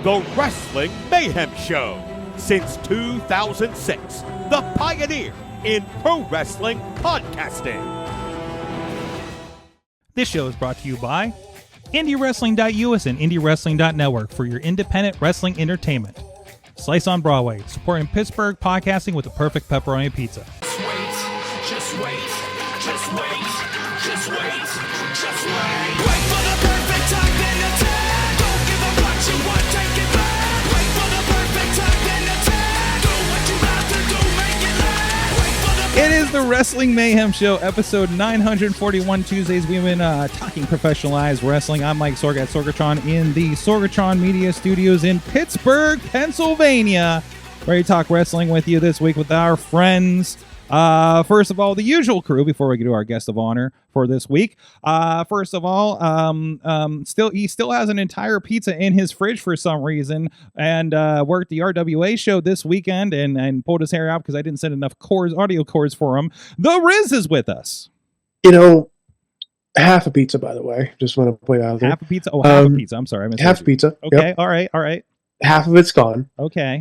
The Wrestling Mayhem Show. Since 2006, the pioneer in pro wrestling podcasting. This show is brought to you by IndieWrestling.us and IndieWrestling.network for your independent wrestling entertainment. Slice on Broadway, supporting Pittsburgh podcasting with the perfect pepperoni pizza. Just wait. Wait for the perfect time, then attack. Don't give up what you want, take it back. Wait for the perfect time, then attack. Do what you have to do, make it last. Wait for the It is the Wrestling Mayhem Show, episode 941. Tuesdays, we've been talking professionalized wrestling. I'm Mike Sorg at Sorgatron in the Sorgatron Media Studios in Pittsburgh, Pennsylvania. Ready to talk wrestling with you this week with our friends. First of all, the usual crew before we get to our guest of honor for this week. First of all, he still has an entire pizza in his fridge for some reason, and worked the RWA show this weekend and pulled his hair out because I didn't send enough audio cords for him. The Rizz is with us. You know, half a pizza, by the way. Just want to point out there. Half a pizza? Oh, half a pizza. I'm sorry. Half a pizza. Okay. Yep. All right. Half of it's gone. Okay.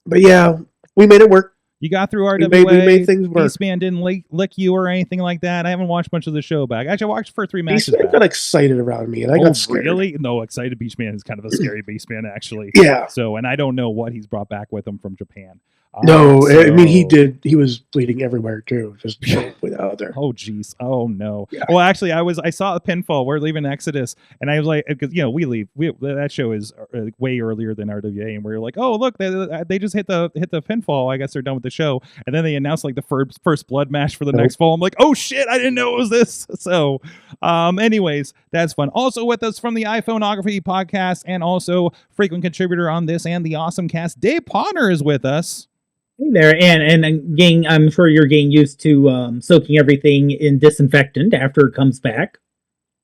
But yeah, we made it work. You got through RWA. We made things work. Beastman didn't lick you or anything like that. I haven't watched much of the show back. Actually, I watched for 3 matches Beastman back. got excited around me, and I got scared. Really? No, excited Beastman is kind of a scary Beastman, actually. Yeah. So, and I don't know what he's brought back with him from Japan. No, I mean, he did. He was bleeding everywhere, too. Just put out there. Oh, jeez. Oh, no. Yeah. Well, actually, I saw a pinfall. We're leaving Exodus, and I was like, because, we leave. That show is way earlier than RWA, and we're like, oh, look, they just hit the pinfall. I guess they're done with the show. And then they announced, like, the first blood match for the next fall. I'm like, oh, shit, I didn't know it was this. So, anyways, that's fun. Also with us from the iPhoneography podcast and also frequent contributor on this and the Awesome Cast, Dave Podnar is with us. Hey there, and gang, I'm sure you're getting used to soaking everything in disinfectant after it comes back.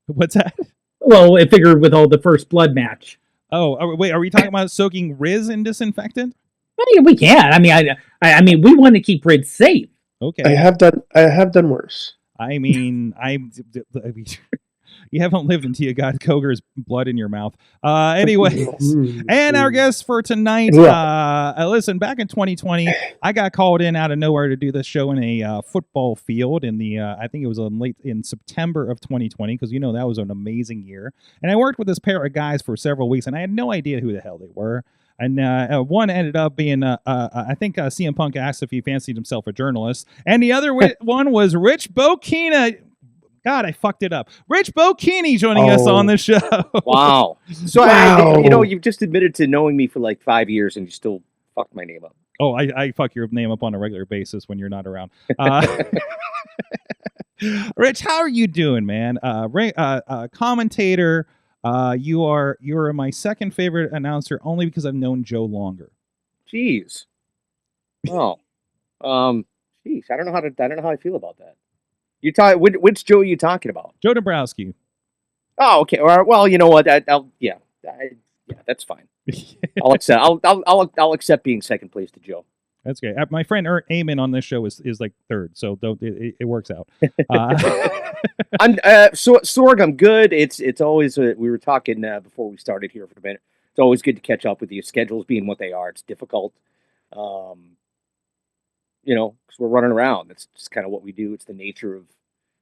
What's that? Well, I figured with all the first blood match. Oh, wait, are we talking about soaking Rizz in disinfectant? I mean, we can. I mean, we want to keep Rizz safe. Okay. I have done worse. I mean, you haven't lived until you got Koger's blood in your mouth. Anyways, and our guest for tonight, listen, back in 2020, I got called in out of nowhere to do this show in a football field in the, I think it was late in September of 2020, because that was an amazing year. And I worked with this pair of guys for several weeks, and I had no idea who the hell they were. And one ended up being, I think CM Punk asked if he fancied himself a journalist. And the other one was Rich Bocchini. God, I fucked it up. Rich Bocchini joining us on the show. Wow. So, Wow. you've just admitted to knowing me for like 5 years and you still fucked my name up. Oh, I fuck your name up on a regular basis when you're not around. Rich, how are you doing, man? Commentator. You're my second favorite announcer only because I've known Joe longer. Jeez. Oh. Jeez. I don't know how I feel about that. You which Joe are you talking about? Joe Dombrowski. Oh, okay. Well, you know what? Yeah, that's fine. I'll accept. I'll accept being second place to Joe. That's great. My friend Eamon on this show is like third, so it works out. I'm Sorg. I'm good. It's always we were talking before we started here for a minute. It's always good to catch up with you. Schedules being what they are, it's difficult. Because we're running around. That's just kind of what we do. It's the nature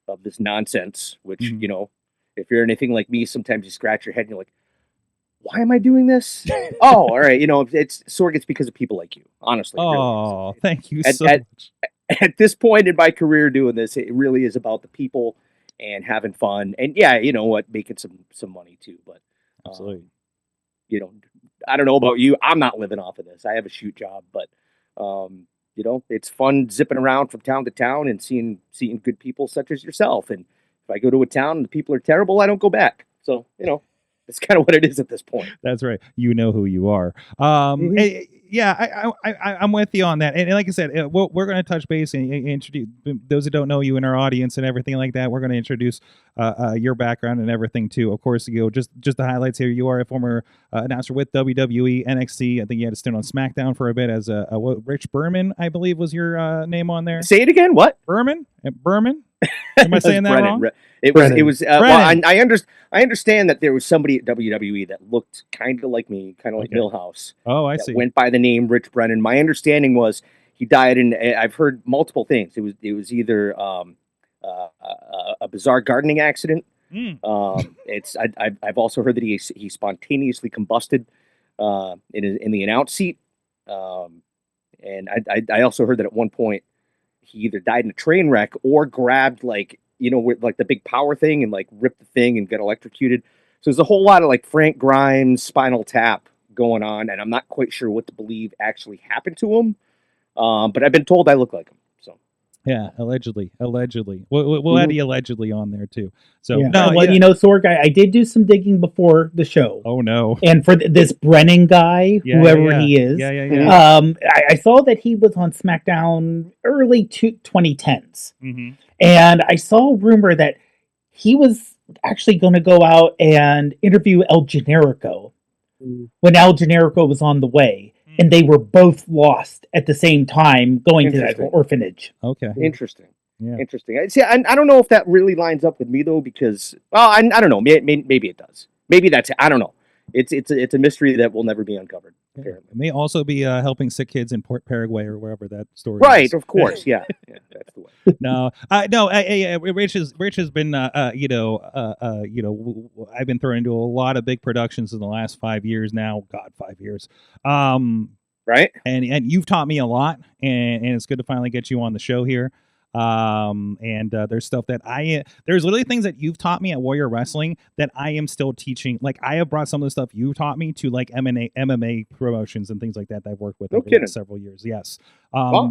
of this nonsense, which, if you're anything like me, sometimes you scratch your head and you're like, why am I doing this? Oh, all right. It's Sorg, it's because of people like you, honestly. Oh, really thank you so much. At this point in my career doing this, it really is about the people and having fun. And yeah, you know what, making some money too. But absolutely. I don't know about you. I'm not living off of this. I have a shoot job, but it's fun zipping around from town to town and seeing good people such as yourself. And if I go to a town and the people are terrible, I don't go back. So, it's kind of what it is at this point. That's right. You know who you are. I'm with you on that. And like I said, we're going to touch base and introduce those who don't know you in our audience and everything like that. We're going to introduce your background and everything too. Of course, just the highlights here. You are a former announcer with WWE, NXT. I think you had to stint on SmackDown for a bit as Rich Berman, I believe was your name on there. Say it again. What? Berman? Am I saying that Brennan. wrong? It Brennan. was. Well, Brennan. I understand that there was somebody at WWE that looked kind of like me, kind of like Okay. Millhouse. Oh, I that see. went by the name Rich Brennan. My understanding was he died in. I've heard multiple things. It was either a bizarre gardening accident. I've also heard that he spontaneously combusted in the announce seat. And I also heard that at one point he either died in a train wreck or grabbed with like the big power thing and like ripped the thing and got electrocuted. So there's a whole lot of like Frank Grimes Spinal Tap going on, and I'm not quite sure what to believe actually happened to him. But I've been told I look like him. So Yeah, allegedly. We'll add the allegedly on there too. So Yeah. no, Well, yeah. you know, Sorg, I did do some digging before the show, Oh no. and for this Brennan guy, Yeah, whoever yeah. he is, Yeah. I saw that he was on SmackDown early 2010s, Mm-hmm. and I saw a rumor that he was actually going to go out and interview El Generico when El Generico was on the way, and they were both lost at the same time going to that Interesting. orphanage. Okay. Interesting. Yeah. Interesting. See, I don't know if that really lines up with me though, because I don't know. Maybe it does. Maybe that's it. I don't know. It's a mystery that will never be uncovered. Apparently, It may also be helping sick kids in Paraguay or wherever that story right? is. Of course, yeah. That's the way. No, Rich has been, I've been thrown into a lot of big productions in the last 5 years now. God, 5 years. Right. And you've taught me a lot, and it's good to finally get you on the show here. There's stuff that there's literally things that you've taught me at Warrior Wrestling that I am still teaching. Like I have brought some of the stuff you taught me to like MMA promotions and things like that I've worked with over the last several years. Yes.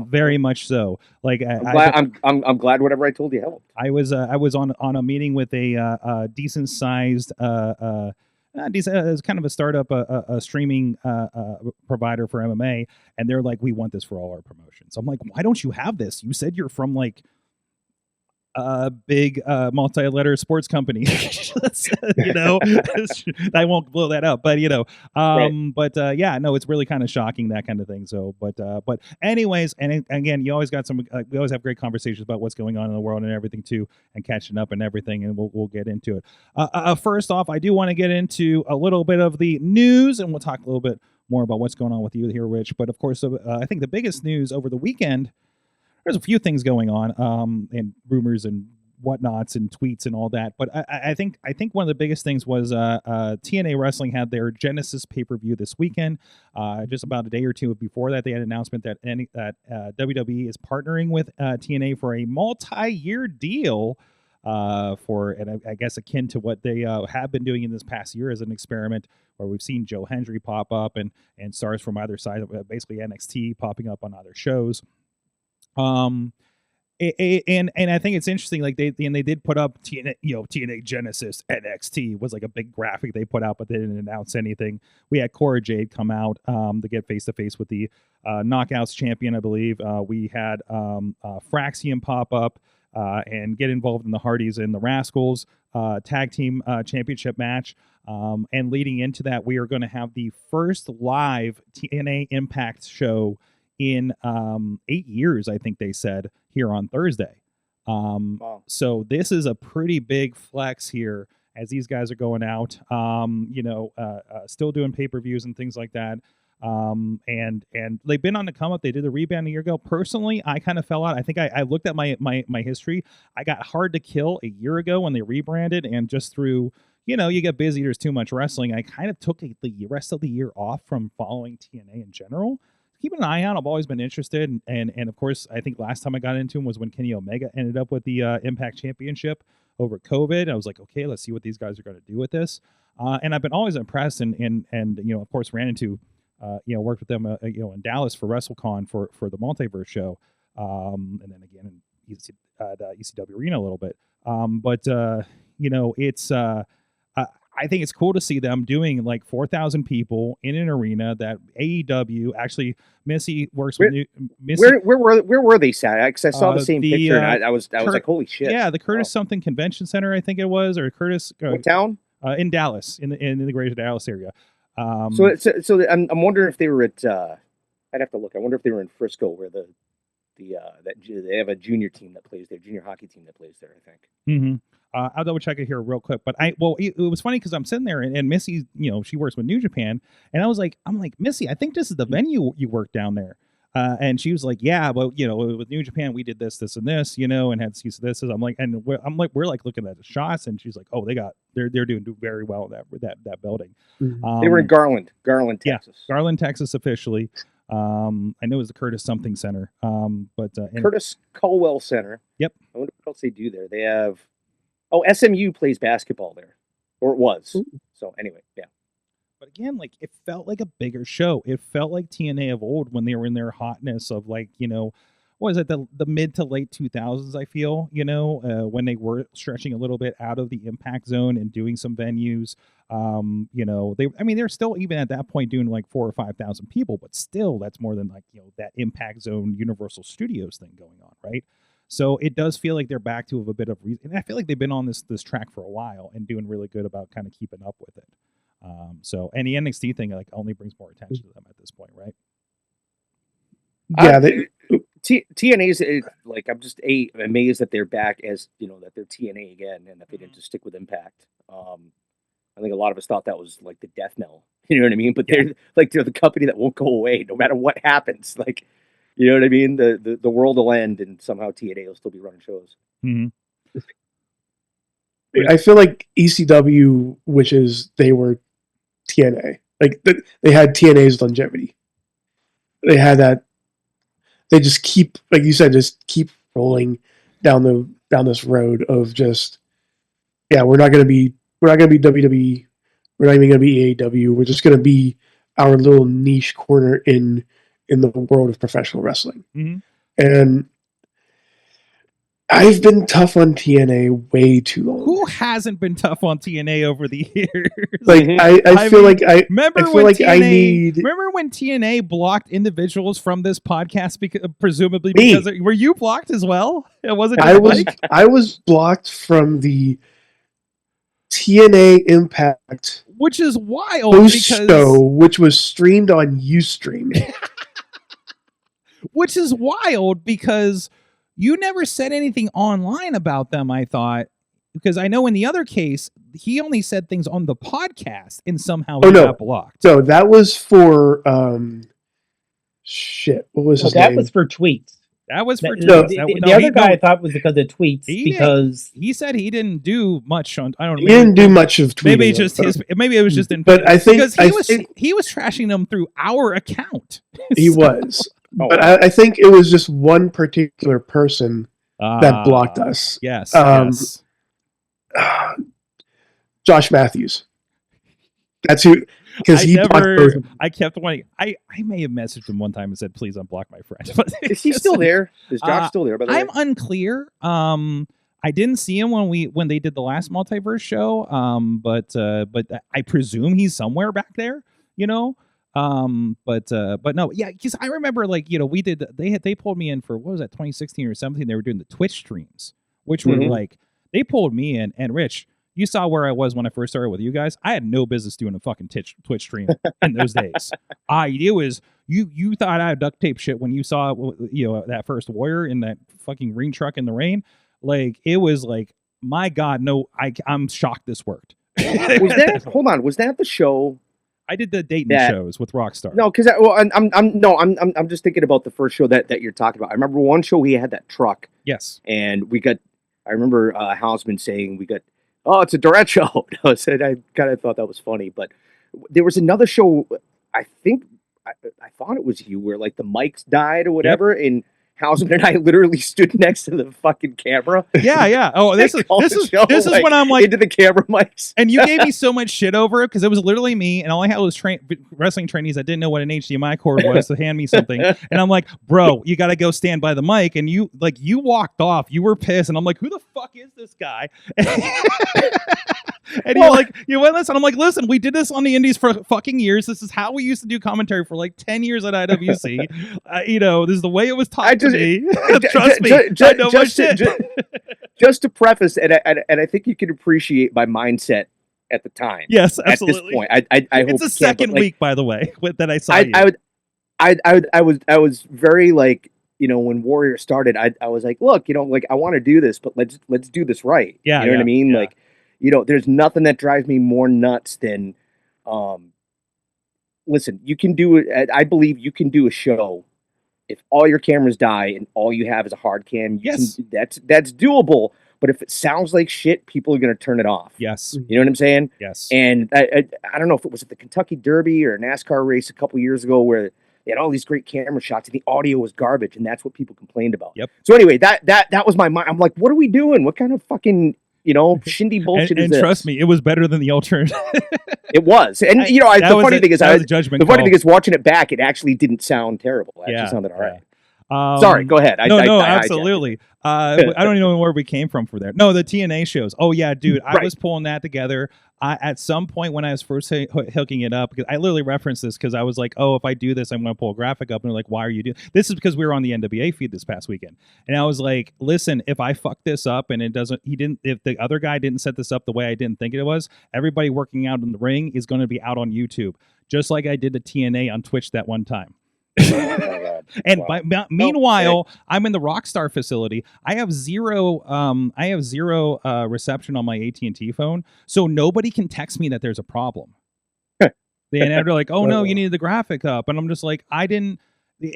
Very much so. Like I'm glad whatever I told you helped. I was on a meeting with a decent sized it's kind of a startup, a streaming provider for MMA, and they're like, we want this for all our promotions. I'm like, why don't you have this? You said you're from like a big multi-letter sports company. I won't blow that up, but no, it's really kind of shocking, that kind of thing. So, but anyways, and again, you always got we always have great conversations about what's going on in the world and everything too, and catching up and everything, and we'll get into it. First off, I do want to get into a little bit of the news, and we'll talk a little bit more about what's going on with you here, Rich. But of course, I think the biggest news over the weekend, there's a few things going on, and rumors and whatnots and tweets and all that. But I think one of the biggest things was TNA Wrestling had their Genesis pay-per-view this weekend. Just about a day or two before that, they had an announcement that WWE is partnering with TNA for a multi-year deal and I guess akin to what they have been doing in this past year as an experiment, where we've seen Joe Hendry pop up and stars from either side, basically NXT popping up on other shows. And I think it's interesting, like they did put up TNA Genesis NXT was like a big graphic they put out, but they didn't announce anything. We had Cora Jade come out to get face to face with the Knockouts champion, I believe. We had Fraxium pop up and get involved in the Hardys and the Rascals tag team championship match. And leading into that, we are going to have the first live TNA Impact show in 8 years, I think they said, here on Thursday. Wow. So this is a pretty big flex here as these guys are going out, still doing pay-per-views and things like that. And they've been on the come up. They did the rebound a year ago. Personally, I kind of fell out. I think I looked at my history. I got Hard to Kill a year ago when they rebranded, and just through, you get busy, there's too much wrestling. I kind of took the rest of the year off from following TNA in general. Keep an eye out. I've always been interested, and of course, I think last time I got into him was when Kenny Omega ended up with the Impact Championship over COVID. I was like, okay, let's see what these guys are going to do with this. And I've been always impressed, and of course, ran into worked with them in Dallas for WrestleCon for the Multiverse show, and then again in ECW Arena a little bit. It's I think it's cool to see them doing like 4,000 people in an arena that AEW actually. Missy works with Missy. Where were they sat? Because I saw the same picture, and I was like, holy shit! Yeah, the Curtis something Convention Center, I think it was, or Curtis what town? In Dallas, in the greater Dallas area. So I'm wondering if they were at. I'd have to look. I wonder if they were in Frisco, where the they have a junior team that plays there, junior hockey team that plays there, I think. Mm-hmm. I'll double check it here real quick. But it was funny because I'm sitting there and Missy, she works with New Japan, and I'm like, Missy, I think this is the venue you work down there. And she was like, yeah, but with New Japan we did this, and this, and had this. I'm like, we're like looking at the shots, and she's like, oh, they're doing very well in that building. They were in Garland, Texas. Yeah, Garland, Texas, officially. I know it was the Curtis something center. Curtis Culwell Center. Yep. I wonder what else they do there. They have SMU plays basketball there, or it was. So anyway, yeah. But again, like, it felt like a bigger show. It felt like TNA of old when they were in their hotness of, like, what was it, the mid to late 2000s, I feel, when they were stretching a little bit out of the impact zone and doing some venues. They're still, even at that point, doing like 4,000 or 5,000 people, but still that's more than, like, that impact zone Universal Studios thing going on, right? So it does feel like they're back to a bit of reason. And I feel like they've been on this track for a while and doing really good about kind of keeping up with it. And the NXT thing, like, only brings more attention to them at this point, right? Yeah, TNA's like, I'm just amazed that they're back as that they're TNA again, and that they didn't just stick with Impact. I think a lot of us thought that was like the death knell. You know what I mean? But they're the company that won't go away no matter what happens. Like, you know what I mean? The world will end, and somehow TNA will still be running shows. Mm-hmm. I feel like ECW, they were TNA. Like, they had TNA's longevity. They had that. They just keep, like you said, rolling down this road of just, we're not going to be WWE. We're not even going to be AEW. We're just going to be our little niche corner in the world of professional wrestling. Mm-hmm. And I've been tough on TNA way too long. Who hasn't been tough on TNA over the years? Like, I feel like remember when TNA blocked individuals from this podcast presumably because were you blocked as well? It wasn't. I was blocked from the TNA Impact, which is wild show, which was streamed on Ustream. Which is wild because you never said anything online about them, I thought. Because I know in the other case, he only said things on the podcast and somehow got blocked. So that was for what was his name? That was for tweets. That was for tweets. The other guy I thought was because of tweets, because he said he didn't do much on. I don't know. He didn't do much of tweeting. Maybe just maybe it was just in. But I think because he was trashing them through our account. He was. But I think it was just one particular person that blocked us. Yes. Josh Matthews. That's who. Because I kept wanting. I may have messaged him one time and said, "Please unblock my friend." Is he still there? Is Josh still there? By the way? I'm unclear. I didn't see him when they did the last multiverse show. But I presume he's somewhere back there. But no, yeah, because I remember, like, they pulled me in for, what was that, 2016 or 17? They were doing the Twitch streams, which were like, they pulled me in. And Rich, you saw where I was when I first started with you guys. I had no business doing a fucking Twitch stream in those days. It was you thought I had duct tape shit when you saw that first Warrior in that fucking ring truck in the rain. Like, it was like, my God, no, I'm shocked this worked. Was that the show? I did the Dayton shows with Rockstar. No, because I'm just thinking about the first show that you're talking about. I remember one show he had that truck. Yes, and I remember Hausman saying it's a Durant show. I kind of thought that was funny, but there was another show. I think I thought it was you where, like, the mics died or whatever, and Hausman and I literally stood next to the fucking camera. Yeah. Oh, this is when I'm like into the camera mics. And you gave me so much shit over it because it was literally me, and all I had was wrestling trainees that didn't know what an HDMI cord was to hand me something, and I'm like, bro, you got to go stand by the mic, and you walked off. You were pissed, and I'm like, who the fuck is this guy? And you went, listen. I'm like, listen, we did this on the indies for fucking years. This is how we used to do commentary for like 10 years at IWC. This is the way it was taught to me. Trust me, I know my shit. Just to preface, and I think you can appreciate my mindset at the time. Yes, absolutely. At this point, I hope it's the second week, by the way, that I saw you. I was very, like, when Warrior started, I was like, look, like I want to do this, but let's do this right. Yeah, you know what I mean? yeah. Like, there's nothing that drives me more nuts than, listen, you can do it. I believe you can do a show if all your cameras die and all you have is a hard cam. Yes. That's doable. But if it sounds like shit, people are going to turn it off. Yes. You know what I'm saying? Yes. And I don't know if it was at the Kentucky Derby or a NASCAR race a couple years ago where they had all these great camera shots and the audio was garbage, and that's what people complained about. Yep. So anyway, that was my mind. I'm like, what are we doing? What kind of fucking shindy bullshit is and this? trust me, it was better than the alternative. It was. And the funny thing is, judgment. The funny thing is, watching it back, it actually didn't sound terrible. It actually sounded all right. Sorry, go ahead. No, absolutely. I don't even know where we came from for there. No, the TNA shows. Oh yeah, dude, I was pulling that together. At some point when I was first hooking it up, because I literally referenced this because I was like, oh, if I do this, I'm going to pull a graphic up, and they're like, why are you doing this? Is because we were on the NWA feed this past weekend, and I was like, listen, if I fuck this up and if the other guy didn't set this up the way I didn't think it was, everybody working out in the ring is going to be out on YouTube, just like I did the TNA on Twitch that one time. And meanwhile, I'm in the Rockstar facility. I have zero reception on my AT&T phone, so nobody can text me that there's a problem. They're like, "Oh no, you needed the graphic up," and I'm just like, "I didn't."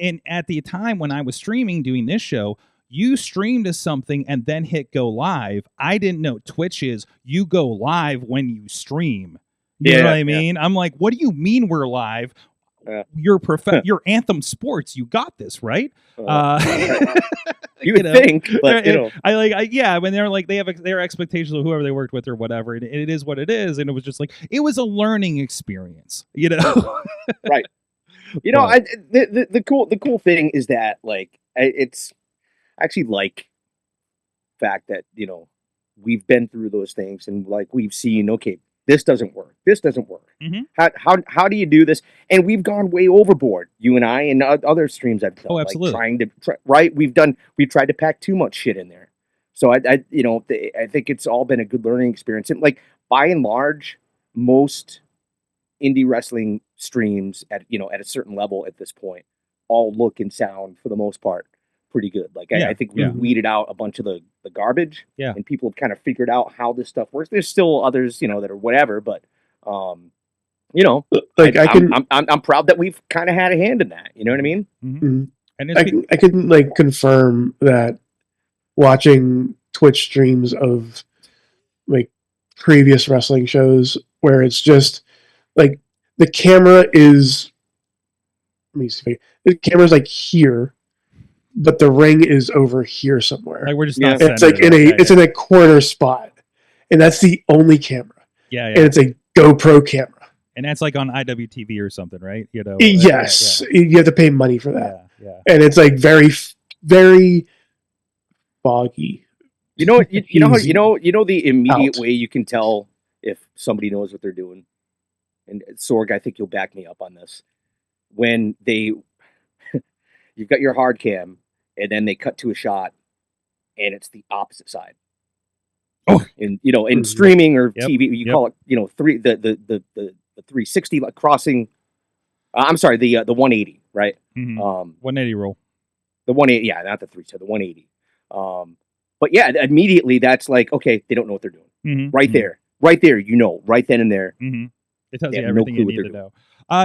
And at the time when I was streaming, doing this show, you stream to something and then hit go live. I didn't know Twitch is you go live when you stream. You know what I mean? I'm like, what do you mean we're live? You're Anthem Sports. You got this, right? You would think, but when they're like, they have their expectations of whoever they worked with or whatever, and it is what it is, and it was just like, it was a learning experience, right? The cool thing is that it's actually like the fact that we've been through those things and we've seen, okay, this doesn't work. This doesn't work. Mm-hmm. How do you do this? And we've gone way overboard. You and I and other streams I've done. Oh, absolutely. We've tried to pack too much shit in there. So I think it's all been a good learning experience. And by and large, most indie wrestling streams at a certain level at this point all look and sound for the most part pretty good. I think we've weeded out a bunch of the garbage, and people have kind of figured out how this stuff works. There's still others, that are whatever, but I'm proud that we've kind of had a hand in that. You know what I mean? Mm-hmm. And I can confirm that watching Twitch streams of previous wrestling shows where it's just the camera is, let me see, the camera's here, but the ring is over here somewhere. We're just not. It's it's in a corner spot, and that's the only camera. Yeah. And it's a GoPro camera. And that's on IWTV or something, right? Yes, you have to pay money for that. Yeah. And it's very, very foggy. You know the immediate way you can tell if somebody knows what they're doing. And Sorg, I think you'll back me up on this. When you've got your hard cam, and then they cut to a shot, and it's the opposite side. Oh, and in streaming or TV, you call it the 360 crossing. I'm sorry, the 180, right? Mm-hmm. 180 roll. The 180, not the 360, the 180. But immediately that's okay, they don't know what they're doing. Mm-hmm. Right there, right then and there. Mm-hmm. It tells you everything you need to know.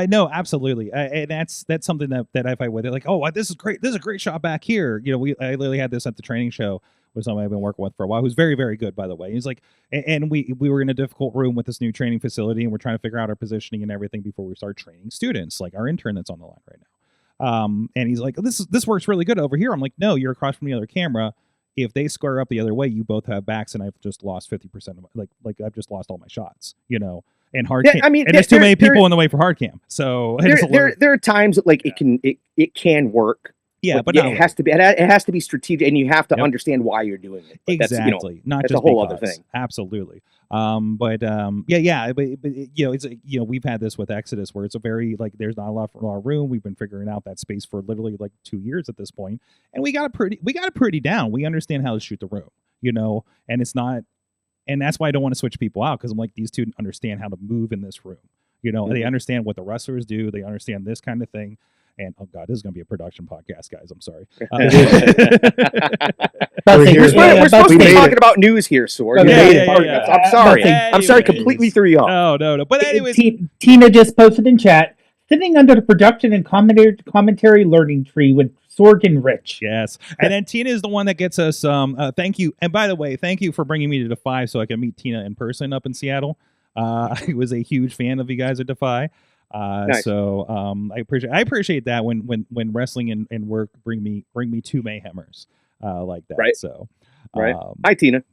No, absolutely, and that's something that I fight with. They're like, oh, this is great. This is a great shot back here. I literally had this at the training show with somebody I've been working with for a while, who's very, very good, by the way. He's like, and we were in a difficult room with this new training facility, and we're trying to figure out our positioning and everything before we start training students, like our intern that's on the line right now. And he's like, this works really good over here. I'm like, no, you're across from the other camera. If they square up the other way, you both have backs, and I've just lost 50% of I've just lost all my shots, And hard cam. I mean, and there's too many people in the way for hard cam. So there are times that it can work. Yeah, but it has to be strategic, and you have to understand why you're doing it. But exactly, not that's just a whole because. other thing. Absolutely. But it's we've had this with Exodus where it's a very there's not a lot for our room. We've been figuring out that space for literally 2 years at this point, and we got it pretty down. We understand how to shoot the room, and it's not. And that's why I don't want to switch people out, because I'm like, these two understand how to move in this room. They understand what the wrestlers do. They understand this kind of thing. And oh god, this is going to be a production podcast, guys. I'm sorry. But We're they- here. We're supposed to We be made talking it. about news here, Sorg. Yeah. I'm sorry. But I'm sorry, Anyways. completely threw you off. No. But anyways, Tina just posted in chat, sitting under the production and commentary learning tree with Sorg and Rich. yes. And then Tina is the one that gets us. Thank you. And by the way, thank you for bringing me to Defy so I can meet Tina in person up in Seattle. I was a huge fan of you guys at Defy. Nice. So I appreciate that when wrestling and work bring me to Mayhemers like that. Right. So Right. Hi, Tina.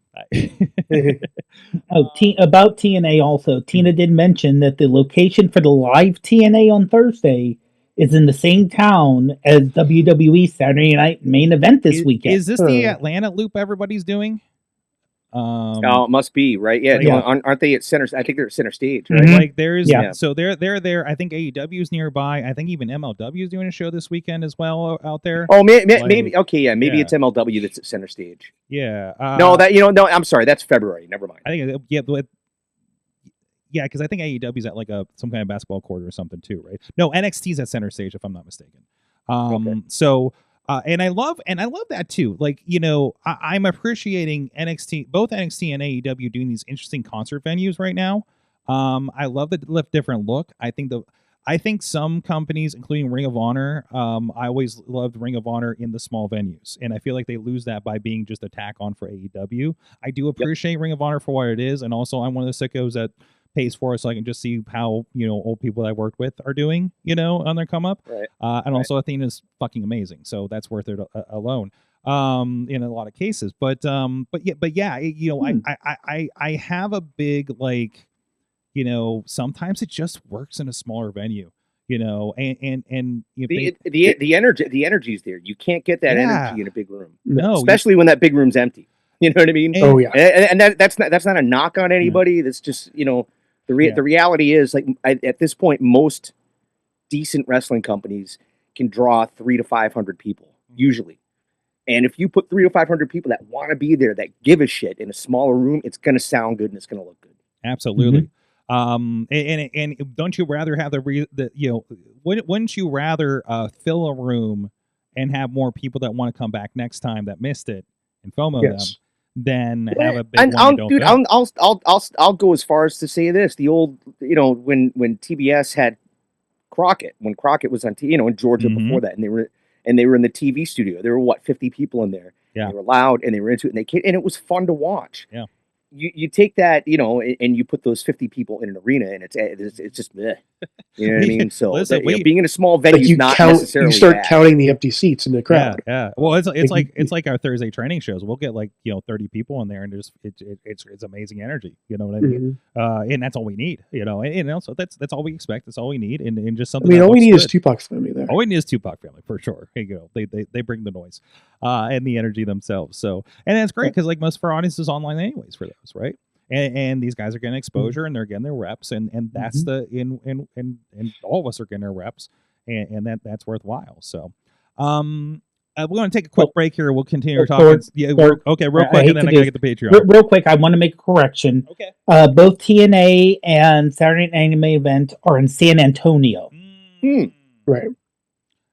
About TNA also, Tina did mention that the location for the live TNA on Thursday is in the same town as WWE Saturday Night Main Event this weekend. Is this the Atlanta loop everybody's doing? Oh, it must be, right? Yeah. Yeah. Aren't they at center? I think they're at center stage, right? Mhm. Like there's Yeah. so they're there. I think AEW is nearby. I think even MLW is doing a show this weekend as well out there. Oh, maybe. Like- Okay, yeah. Maybe yeah. it's MLW that's at center stage. Yeah. No, no. I'm sorry. That's February. Never mind. I think because I think AEW is at like some kind of basketball court or something too, right? No, NXT's at center stage if I'm not mistaken. Okay. So. And I love that too. Like, I'm appreciating both NXT and AEW doing these interesting concert venues right now. I love the different look. I think some companies, including Ring of Honor, I always loved Ring of Honor in the small venues, and I feel like they lose that by being just a tack on for AEW. I do appreciate Ring of Honor for what it is, and also I'm one of the sickos that pays for it so I can just see how old people I worked with are doing on their come up. Right. And also Athena's fucking amazing, so that's worth it alone. In a lot of cases, but yeah, I have a big sometimes it just works in a smaller venue, and The energy's there. You can't get that Yeah. energy in a big room, no, especially when that big room's empty. You know what I mean? And- Oh yeah. And that's not a knock on anybody. That's just the reality is at this point most decent wrestling companies can draw 300 to 500 people usually, and if you put 300 to 500 people that want to be there, that give a shit in a smaller room, it's going to sound good and it's going to look good. Absolutely. And don't you rather have wouldn't you rather fill a room and have more people that want to come back next time that missed it and FOMO them than have a big And one you don't go? I'll go as far as to say this: the old, when TBS had Crockett, when Crockett was on in Georgia Mhm. before that, and they were in the TV studio. There were 50 people in there. Yeah. They were loud and they were into it, and it was fun to watch. Yeah. You take that, and you put those 50 people in an arena, and it's just bleh. You know what I mean? So Listen, being in a small venue Like is you not count, necessarily you start bad. counting the empty seats in the crowd. Yeah. Well, it's Like, like our Thursday training shows. We'll get 30 people in there, and it's amazing energy. You know what I mean? Mhm. And that's all we need. And also that's all we expect. That's all we need, and just I something. mean, that all we looks need is good. Tupac's family there. All we need is Tupac family for sure. Hey, they bring the noise, and the energy themselves. So, and it's great because most of our audience is online anyways for those, right? And these guys are getting exposure and they're getting their reps, and that's and all of us are getting our reps, and that's worthwhile. So, we're going to take a quick break here. We'll continue talking. Okay, real quick, and then I gotta get the Patreon. Real quick, I want to make a correction. Okay. Both TNA and Saturday Night Anime Event are in San Antonio. Right.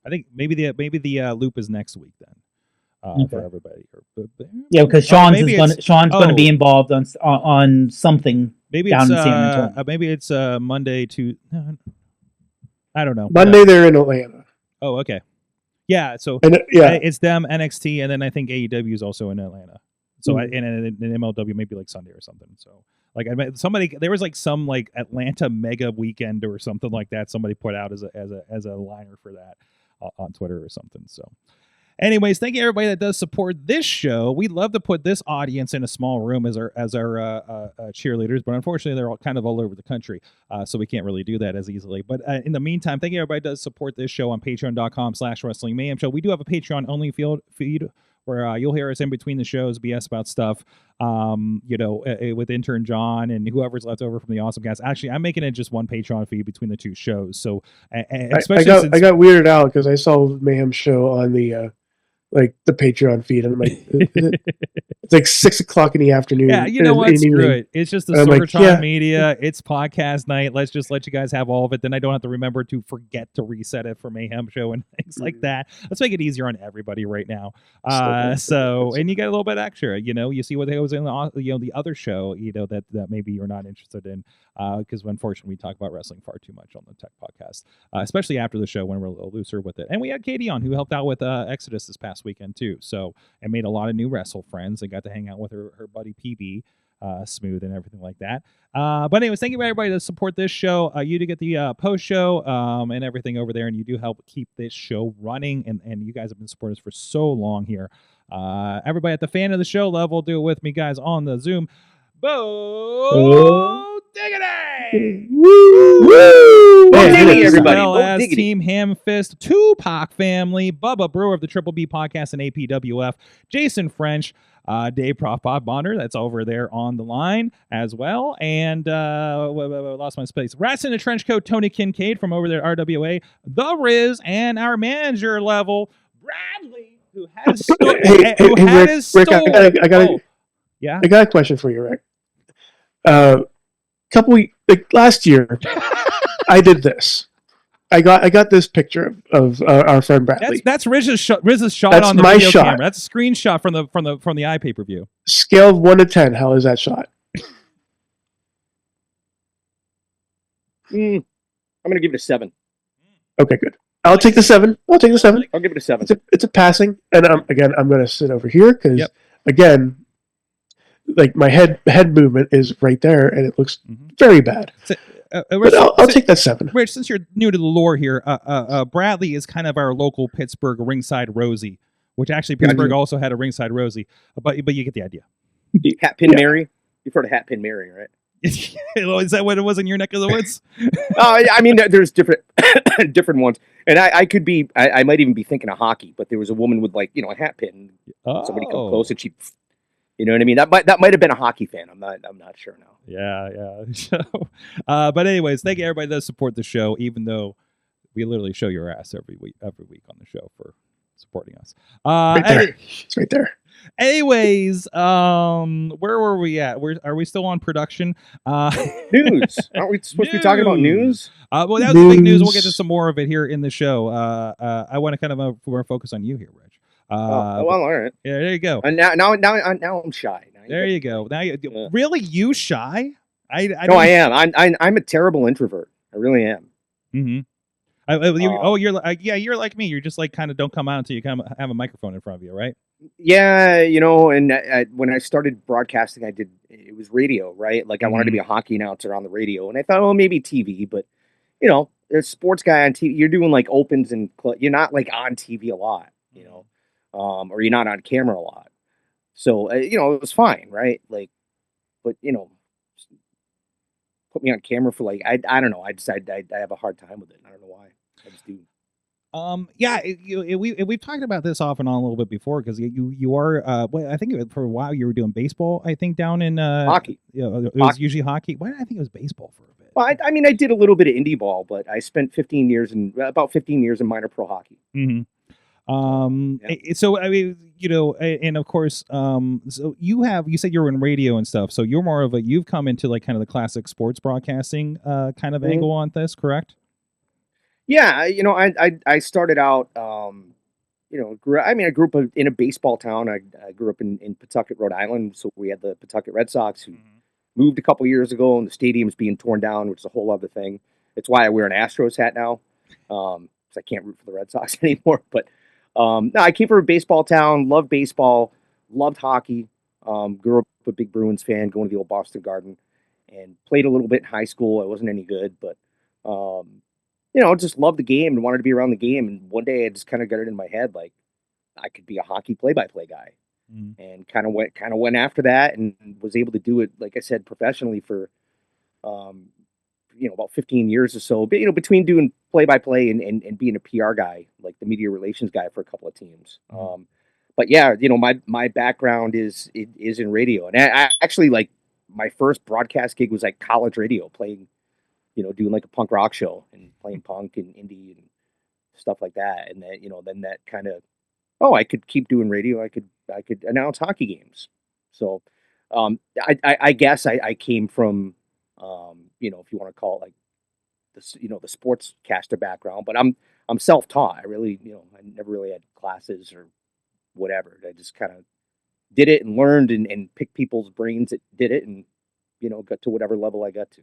I think maybe the loop is next week then. For everybody. Yeah, because Sean's maybe going to be involved on something. Maybe down it's in San Antonio. Monday to I don't know. Monday they're in Atlanta. Oh, okay. Yeah, so And it's them, NXT, and then I think AEW is also in Atlanta. So and MLW maybe Sunday or something. So there was some Atlanta mega weekend or something like that. Somebody put out as a liner for that on Twitter or something. So. Anyways, thank you everybody that does support this show. We love to put this audience in a small room as our cheerleaders, but unfortunately they're all kind of all over the country, so we can't really do that as easily. But in the meantime, thank you everybody that does support this show on patreon.com/Wrestling Mayhem Show. We do have a Patreon only feed where you'll hear us in between the shows BS about stuff, with intern John and whoever's left over from the Awesome Cast. Actually, I'm making it just one Patreon feed between the two shows. So I got weirded out because I saw Mayhem Show on the like the Patreon feed, and I'm like, it's like 6:00 in the afternoon. Yeah, you know in what? the Screw evening. it. It's just the And I'm like, Sorgatron yeah. Media. It's podcast night. Let's just let you guys have all of it. Then I don't have to remember to forget to reset it for Mayhem Show and things like that. Let's make it easier on everybody right now. And you get a little bit extra. You see what was in the other show. That maybe you're not interested in, because unfortunately we talk about wrestling far too much on the Tech Podcast, especially after the show when we're a little looser with it. And we had Katie on, who helped out with Exodus this past weekend too. So I made a lot of new wrestle friends and got to hang out with her buddy PB, Smooth, and everything like that. But anyways, thank you everybody to support this show. You to get the post show and everything over there, and you do help keep this show running. And you guys have been supporting us for so long here. Everybody at the fan of the show level, do it with me, guys, on the Zoom. Bo Diggity! Woo! Bo Yeah, Diggity, yeah. everybody. Well Bo as Diggity. Team Hamfist, Tupac family, Bubba Brewer of the Triple B Podcast and APWF, Jason French, Dave Prof Bob Bonner, that's over there on the line as well, and lost my space. Rats in a Trench Coat, Tony Kincaid from over there at RWA, the Rizz, and our manager level, Bradley, who has Hey, Rick, yeah. I got a question for you, Rick. Last year, I did this. I got this picture of our friend Bradley. That's Rizz's shot That's on the my video shot. camera. That's a screenshot from the iPay-per view. Scale of 1 to 10. How is that shot? I'm gonna give it a 7. Okay, good. I'll take the 7. I'll give it a 7. It's a passing, and I'm going to sit over here because again, like my head movement is right there, and it looks very bad. But I'll take that 7. Rich, since you're new to the lore here, Bradley is kind of our local Pittsburgh ringside Rosie, which actually Pittsburgh also had a ringside Rosie, but you get the idea. Hat Pin Mary. You've heard of Hat Pin Mary, right? Is that what it was in your neck of the woods? I mean, there's different ones, and I might even be thinking of hockey, but there was a woman with a hat pin. Somebody come close and she, you know what I mean? That might have been a hockey fan. I'm not sure now. Yeah. So, but anyways, thank you everybody that support the show, even though we literally show your ass every week on the show for supporting us. It's right there. Anyways, where were we at? Are we still on production? News. Aren't we supposed to be talking about news? Well, that was the big news. We'll get to some more of it here in the show. I want to kind of more focus on you here, Rich. All right. Yeah, there you go. And now I'm shy. There you go. Now, really, you shy? I am. I'm a terrible introvert. I really am. Mm-hmm. You're like me. You're just kind of don't come out until you kind of have a microphone in front of you, right? Yeah, and when I started broadcasting, it was radio, right? I wanted to be a hockey announcer on the radio, and I thought, maybe TV, but there's a sports guy on TV. You're doing opens and you're not on TV a lot, or you're not on camera a lot. So it was fine, right? But put me on camera for I don't know. I decided I have a hard time with it. I don't know why. I just do. We've talked about this off and on a little bit before because you are I think for a while you were doing baseball. I think down in hockey. It was usually hockey. Why did I think it was baseball for a bit? Well, I mean, I did a little bit of indie ball, but I spent about 15 years in minor pro hockey. Mm-hmm. So I mean, and of course, so you said you were in radio and stuff. So you're more of you've come into kind of the classic sports broadcasting kind of angle on this, correct? Yeah, I started out, I grew up in a baseball town. I grew up in Pawtucket, Rhode Island. So we had the Pawtucket Red Sox who moved a couple years ago, and the stadium's being torn down, which is a whole other thing. It's why I wear an Astros hat now, because I can't root for the Red Sox anymore. But no, I came from a baseball town, loved baseball, loved hockey, grew up a big Bruins fan, going to the old Boston Garden, and played a little bit in high school. I wasn't any good, but just loved the game and wanted to be around the game. And one day I just kind of got it in my head, I could be a hockey play-by-play guy, and kind of went after that and was able to do it, like I said, professionally for, about 15 years or so, but, between doing play-by-play and being a PR guy, the media relations guy for a couple of teams. But yeah, my background is in radio. And I actually my first broadcast gig was college radio, playing, doing a punk rock show and playing punk and indie and stuff like that. And then, then that kind of oh, I could keep doing radio. I could announce hockey games. So, I guess I came from, if you want to call it like this, the sportscaster background, but I'm self-taught. I really, I never really had classes or whatever. I just kind of did it and learned and picked people's brains that did it and, got to whatever level I got to.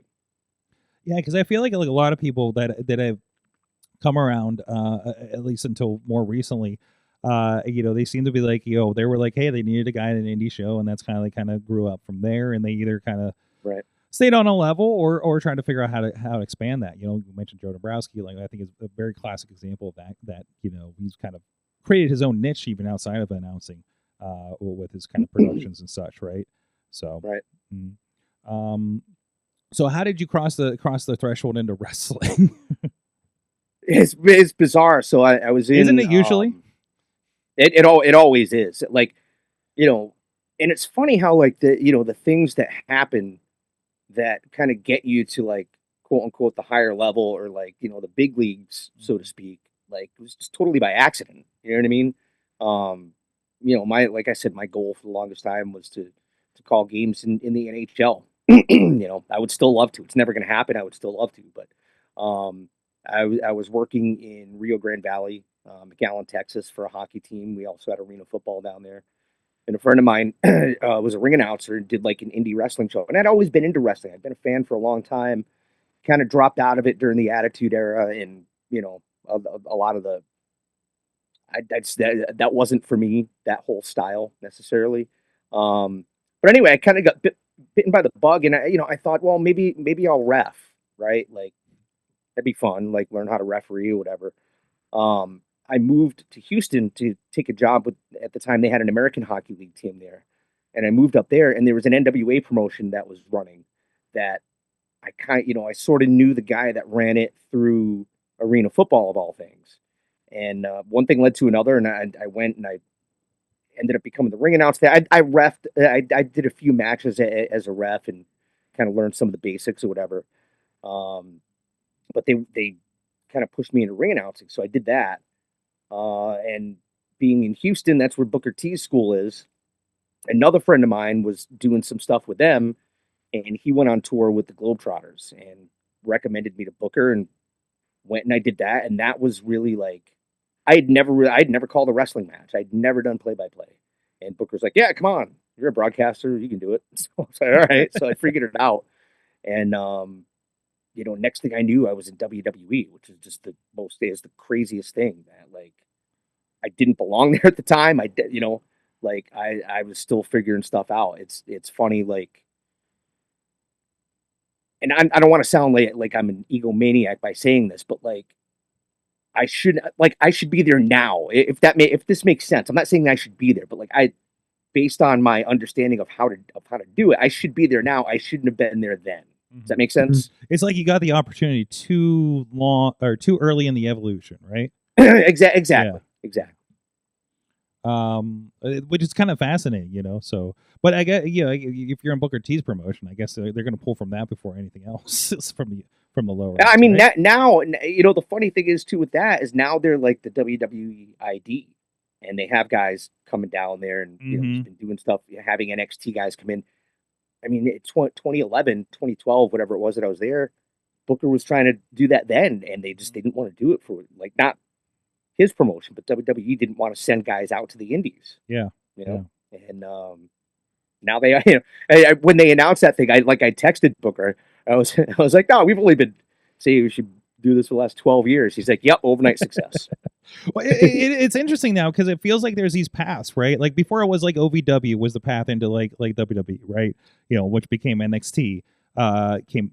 Yeah, because I feel like a lot of people that have come around, at least until more recently, they seem to be like, they were like, hey, they needed a guy in an indie show, and that's kind of grew up from there, and they either kind of Right. stayed on a level or trying to figure out how to expand that. You mentioned Joe Dombrowski, like I think is a very classic example of that he's kind of created his own niche even outside of announcing, with his kind of productions and such, right? So Right. So how did you cross the threshold into wrestling? It's bizarre. So I was in. Isn't it usually? It always is. Like, and it's funny how like the things that happen that kind of get you to like quote unquote the higher level or like the big leagues, so to speak. Like it was just totally by accident. You know what I mean? Like I said, my goal for the longest time was to call games in the NHL. I would still love to. It's never going to happen. I would still love to, but I was working in Rio Grande Valley, McAllen, Texas, for a hockey team. We also had arena football down there. And a friend of mine was a ring announcer and did like an indie wrestling show. And I'd always been into wrestling. I'd been a fan for a long time. Kind of dropped out of it during the Attitude Era, and a lot of the that wasn't for me, that whole style necessarily. But anyway, I kind of got bitten by the bug, and I thought, well, maybe I'll ref, right? Like that'd be fun, like learn how to referee or whatever. I moved to Houston to take a job at the time they had an American Hockey League team there. And I moved up there and there was an NWA promotion that was running that I sort of knew the guy that ran it through arena football of all things. And one thing led to another, and I went and I ended up becoming the ring announcer. I refed, I did a few matches as a ref and kind of learned some of the basics or whatever. But they kind of pushed me into ring announcing. So I did that. And being in Houston, that's where Booker T's school is. Another friend of mine was doing some stuff with them, and he went on tour with the Globetrotters and recommended me to Booker, and went and I did that. And that was really like, I'd never called a wrestling match. I'd never done play-by-play. And Booker's like, yeah, come on, you're a broadcaster, you can do it. So I was like, all right. So I figured it out. And, next thing I knew, I was in WWE, which is just the craziest thing that like, I didn't belong there at the time. I did, I was still figuring stuff out. It's funny, like, and I don't want to sound like I'm an egomaniac by saying this, but like, I should be there now. If this makes sense. I'm not saying I should be there, but like based on my understanding of how to do it, I should be there now. I shouldn't have been there then. Does that make sense? It's like you got the opportunity too early in the evolution, right? Exactly. Yeah. Exactly. Which is kind of fascinating, so, but I guess, if you're in Booker T's promotion, I guess they're going to pull from that before anything else from the lower. I mean, right? now, the funny thing is too with that is now they're like the WWE ID, and they have guys coming down there and, he's been doing stuff, having NXT guys come in. I mean, it's 2011, 2012, whatever it was that I was there, Booker was trying to do that then, and they didn't want to do it for, like, not his promotion, but WWE didn't want to send guys out to the indies. Yeah. And now they, when they announced that thing, I texted Booker. I was like, no, we've only been saying we should do this for the last 12 years. He's like, yep, overnight success. Well, it's interesting now because it feels like there's these paths, right? Like before it was like OVW was the path into like WWE, right? Which became NXT.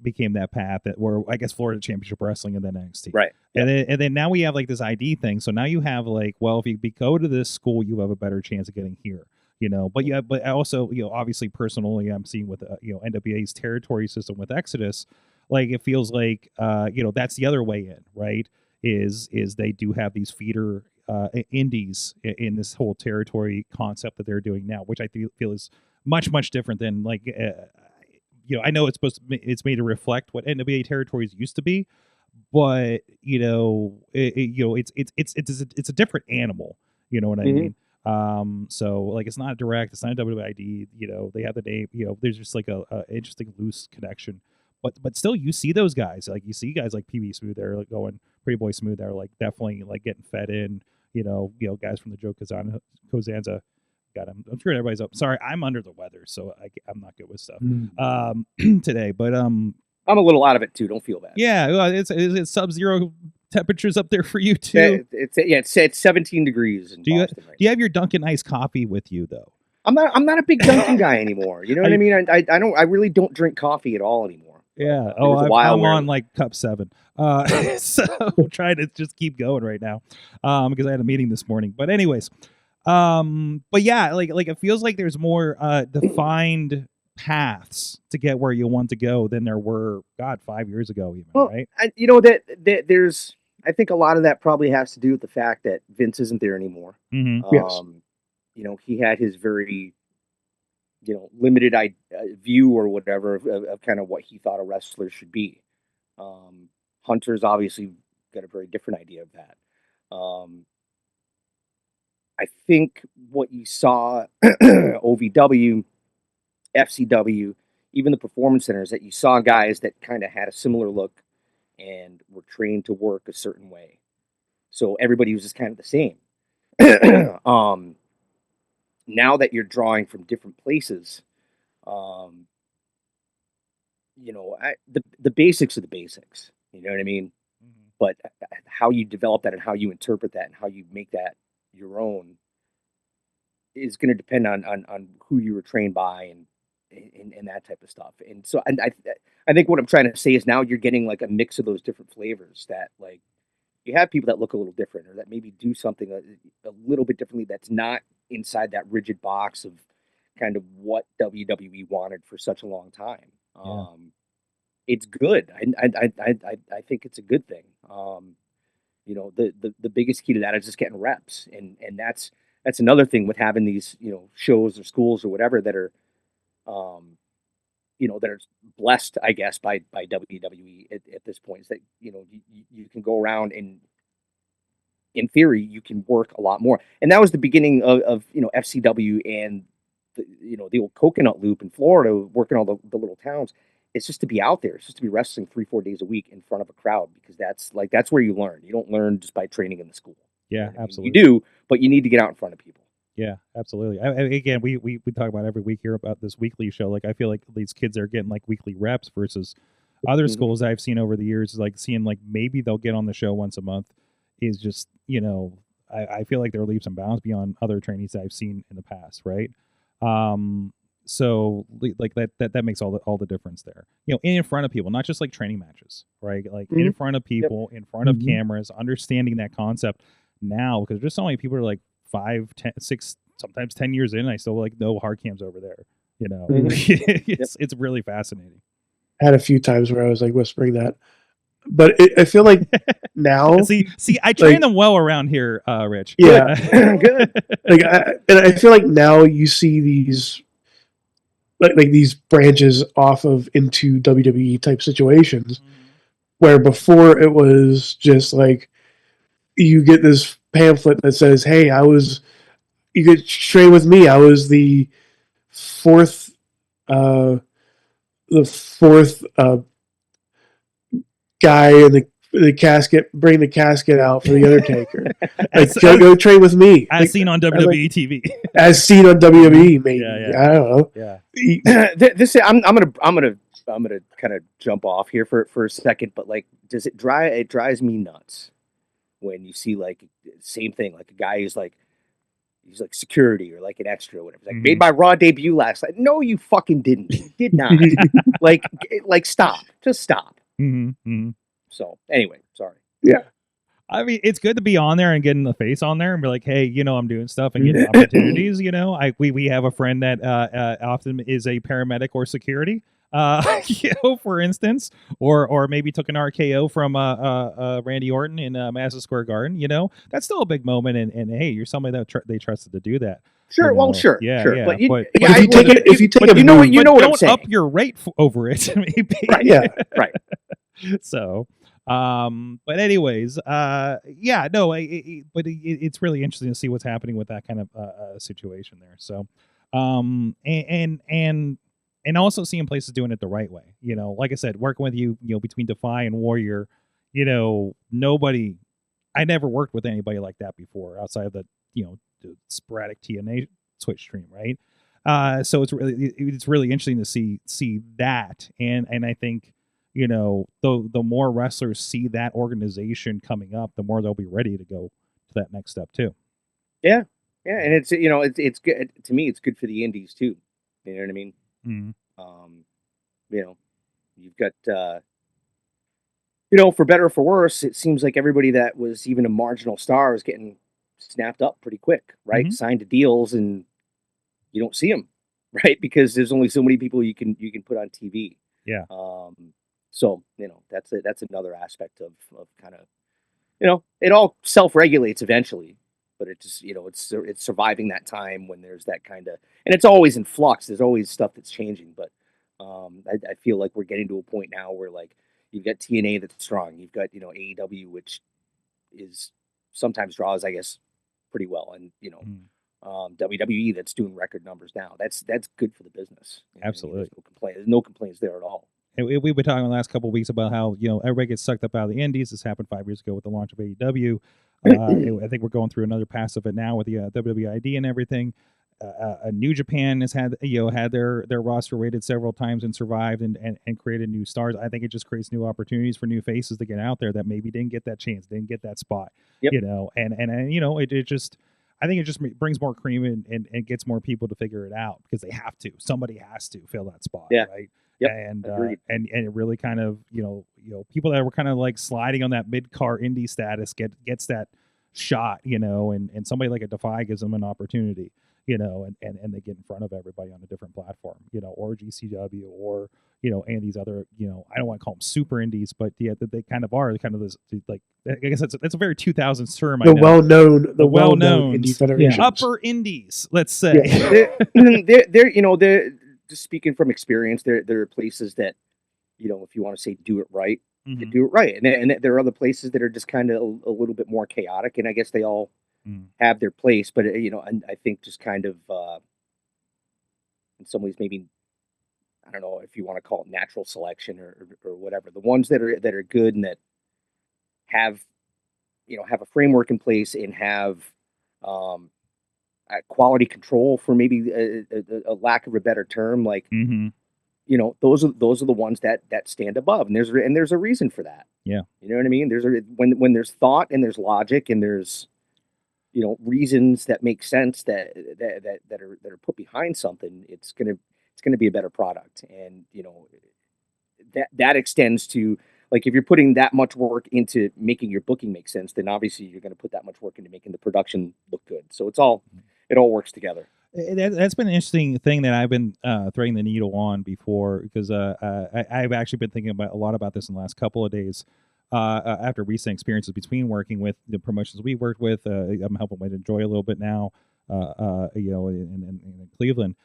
Became that path that were, I guess, Florida Championship Wrestling and then NXT. Right. And then now we have like this ID thing. So now you have like, well, if you go to this school, you have a better chance of getting here, but also, obviously personally, I'm seeing with, NWA's territory system with Exodus, like it feels like, that's the other way in, right? Is they do have these feeder indies in this whole territory concept that they're doing now, which I feel is much, much different than like, I know it's made to reflect what NWA territories used to be, but it's a different animal, You know what I Mhm. mean? So like it's not direct, it's not a WID. You know, they have the name. You know, there's just like a interesting loose connection. But still, you see those guys. Like you see guys like PB Smooth there, like going Pretty Boy Smooth there, like definitely like getting fed in. You know, guys from the Joe Costanza. God, I'm screwing everybody's up. Sorry, I'm under the weather, so I'm not good with stuff today. But I'm a little out of it too. Don't feel bad. yeah, well, it's sub-zero temperatures up there for you too. It's 17 degrees in Boston right Do you have your Dunkin' iced coffee with you though? I'm not a big Dunkin' guy anymore. You know what I mean? I really don't drink coffee at all anymore. Yeah. There was a I'm while where- on like cup 7. So I'm trying to just keep going right now. Because I had a meeting this morning. But anyways, but yeah, like it feels like there's more defined paths to get where you want to go than there were 5 years ago even, Well, right? you know that there's. I think a lot of that probably has to do with the fact that Vince isn't there anymore. Mm-hmm. Yes. You know, he had his very, limited view or whatever of kind of what he thought a wrestler should be. Hunter's obviously got a very different idea of that. I think what you saw, OVW, FCW, even the performance centers, that you saw guys that kind of had a similar look and were trained to work a certain way. So everybody was just kind of the same. Now that you're drawing from different places, the basics are the basics. You know what I mean? Mm-hmm. But how you develop that and how you interpret that and how you make that your own is going to depend on who you were trained by and that type of stuff. And so I think what I'm trying to say is now you're getting like a mix of those different flavors that like you have people that look a little different or that maybe do something a little bit differently that's not inside that rigid box of kind of what WWE wanted for such a long time. Yeah. It's good. I think it's a good thing. The biggest key to that is just getting reps, and that's another thing with having these shows or schools or whatever that are that are blessed, I guess, by WWE at this point, is that you can go around and in theory you can work a lot more. And that was the beginning of FCW and the old Coconut Loop in Florida, working all the little towns. It's just to be out there. It's just to be wrestling 3-4 days a week in front of a crowd, because that's where you learn. You don't learn just by training in the school. Yeah, I mean, absolutely. you do, but you need to get out in front of people. Yeah, absolutely. Again, we talk about every week here about this weekly show. Like I feel like these kids are getting like weekly reps versus other schools I've seen over the years, like seeing like maybe they'll get on the show once a month is just, I feel like they're leaps and bounds beyond other trainees that I've seen in the past, right? So like that makes all the difference there. In front of people, not just like training matches, right? Like in front of people, in front of cameras, understanding that concept now, because there's so many people who are like 5, 10, 6, sometimes 10 years in, I still like know hard cams over there. It's really fascinating. I had a few times where I was like whispering that, but I feel like now. see, I train them well around here, Rich. Yeah, Good. And I feel like now you see these like these branches off of into WWE type situations, where before it was just like you get this pamphlet that says, "Hey, you could train with me. I was the fourth guy in the casket, bring the casket out for the Undertaker. Go train with me." As seen on WWE TV. As seen on WWE, maybe. Yeah. I don't know. Yeah. I'm gonna kind of jump off here for a second, but like, it drives me nuts when you see like same thing, like a guy who's like, he's like security or like an extra or whatever. Like, made my Raw debut last night. No, you fucking didn't. You did not. like stop. Just stop. So anyway, sorry. Yeah. I mean, it's good to be on there and getting the face on there and be like, hey, I'm doing stuff and getting opportunities. We have a friend that often is a paramedic or security, for instance, or maybe took an RKO from Randy Orton in Madison Square Garden. That's still a big moment. And hey, you're somebody that they trusted to do that. Sure. Well, sure. Yeah. Sure. Yeah. But if you take it, you know what I'm up saying. your rate over it, maybe. Right. Yeah. Right. So, But anyways, yeah, no, it's really interesting to see what's happening with that kind of situation there. So, and also seeing places doing it the right way. You know, like I said, working with you, between Defy and Warrior, I never worked with anybody like that before outside of the the sporadic TNA Twitch stream, right? So it's really interesting to see that, and I think the more wrestlers see that organization coming up, the more they'll be ready to go to that next step too. Yeah, and it's it's good to me. It's good for the indies too. You know what I mean? You've got for better or for worse, it seems like everybody that was even a marginal star is getting snapped up pretty quick, right? Signed to deals, and you don't see them, right? Because there's only so many people you can put on TV. Yeah. So that's another aspect of kind of it all self-regulates eventually, but it just it's surviving that time when there's that kind of, and it's always in flux. There's always stuff that's changing, but I feel like we're getting to a point now where like you've got TNA that's strong, you've got AEW, which is sometimes draws, I guess, pretty well, and WWE that's doing record numbers now. That's good for the business. Absolutely, there's no complaints there at all. And we've been talking the last couple of weeks about how everybody gets sucked up out of the indies. This happened 5 years ago with the launch of AEW. I think we're going through another pass of it now with the WWID and everything. New Japan has had their roster rated several times and survived and created new stars. I think it just creates new opportunities for new faces to get out there that maybe didn't get that chance, didn't get that spot. Yep. It just, I think it just brings more cream and gets more people to figure it out because they have to. Somebody has to fill that spot, right? Yep, and it really kind of people that were kind of like sliding on that mid-car indie status gets that shot, and somebody like a Defy gives them an opportunity, and they get in front of everybody on a different platform, or GCW or and these other I don't want to call them super indies, but yeah, they kind of are kind of this, like, I guess that's a very 2000s term. The well-known indie federations. Upper indies, let's say. Yeah. they're just speaking from experience, there are places that, if you want to say do it right, you do it right. And there are other places that are just kind of a little bit more chaotic, and I guess they all have their place. But, and I think just kind of, in some ways, maybe, I don't know if you want to call it natural selection or whatever, the ones that are good and that have a framework in place and have, quality control, for maybe a lack of a better term, like those are the ones that stand above, and there's a reason for that. Yeah, you know what I mean. When there's thought and there's logic and there's reasons that make sense that are put behind something, it's gonna be a better product, and that extends to, like, if you're putting that much work into making your booking make sense, then obviously you're going to put that much work into making the production look good. So it all works together. That's been an interesting thing that I've been threading the needle on before, because I've actually been thinking a lot about this in the last couple of days after recent experiences between working with the promotions we worked with. I'm helping with Enjoy a little bit now, in Cleveland.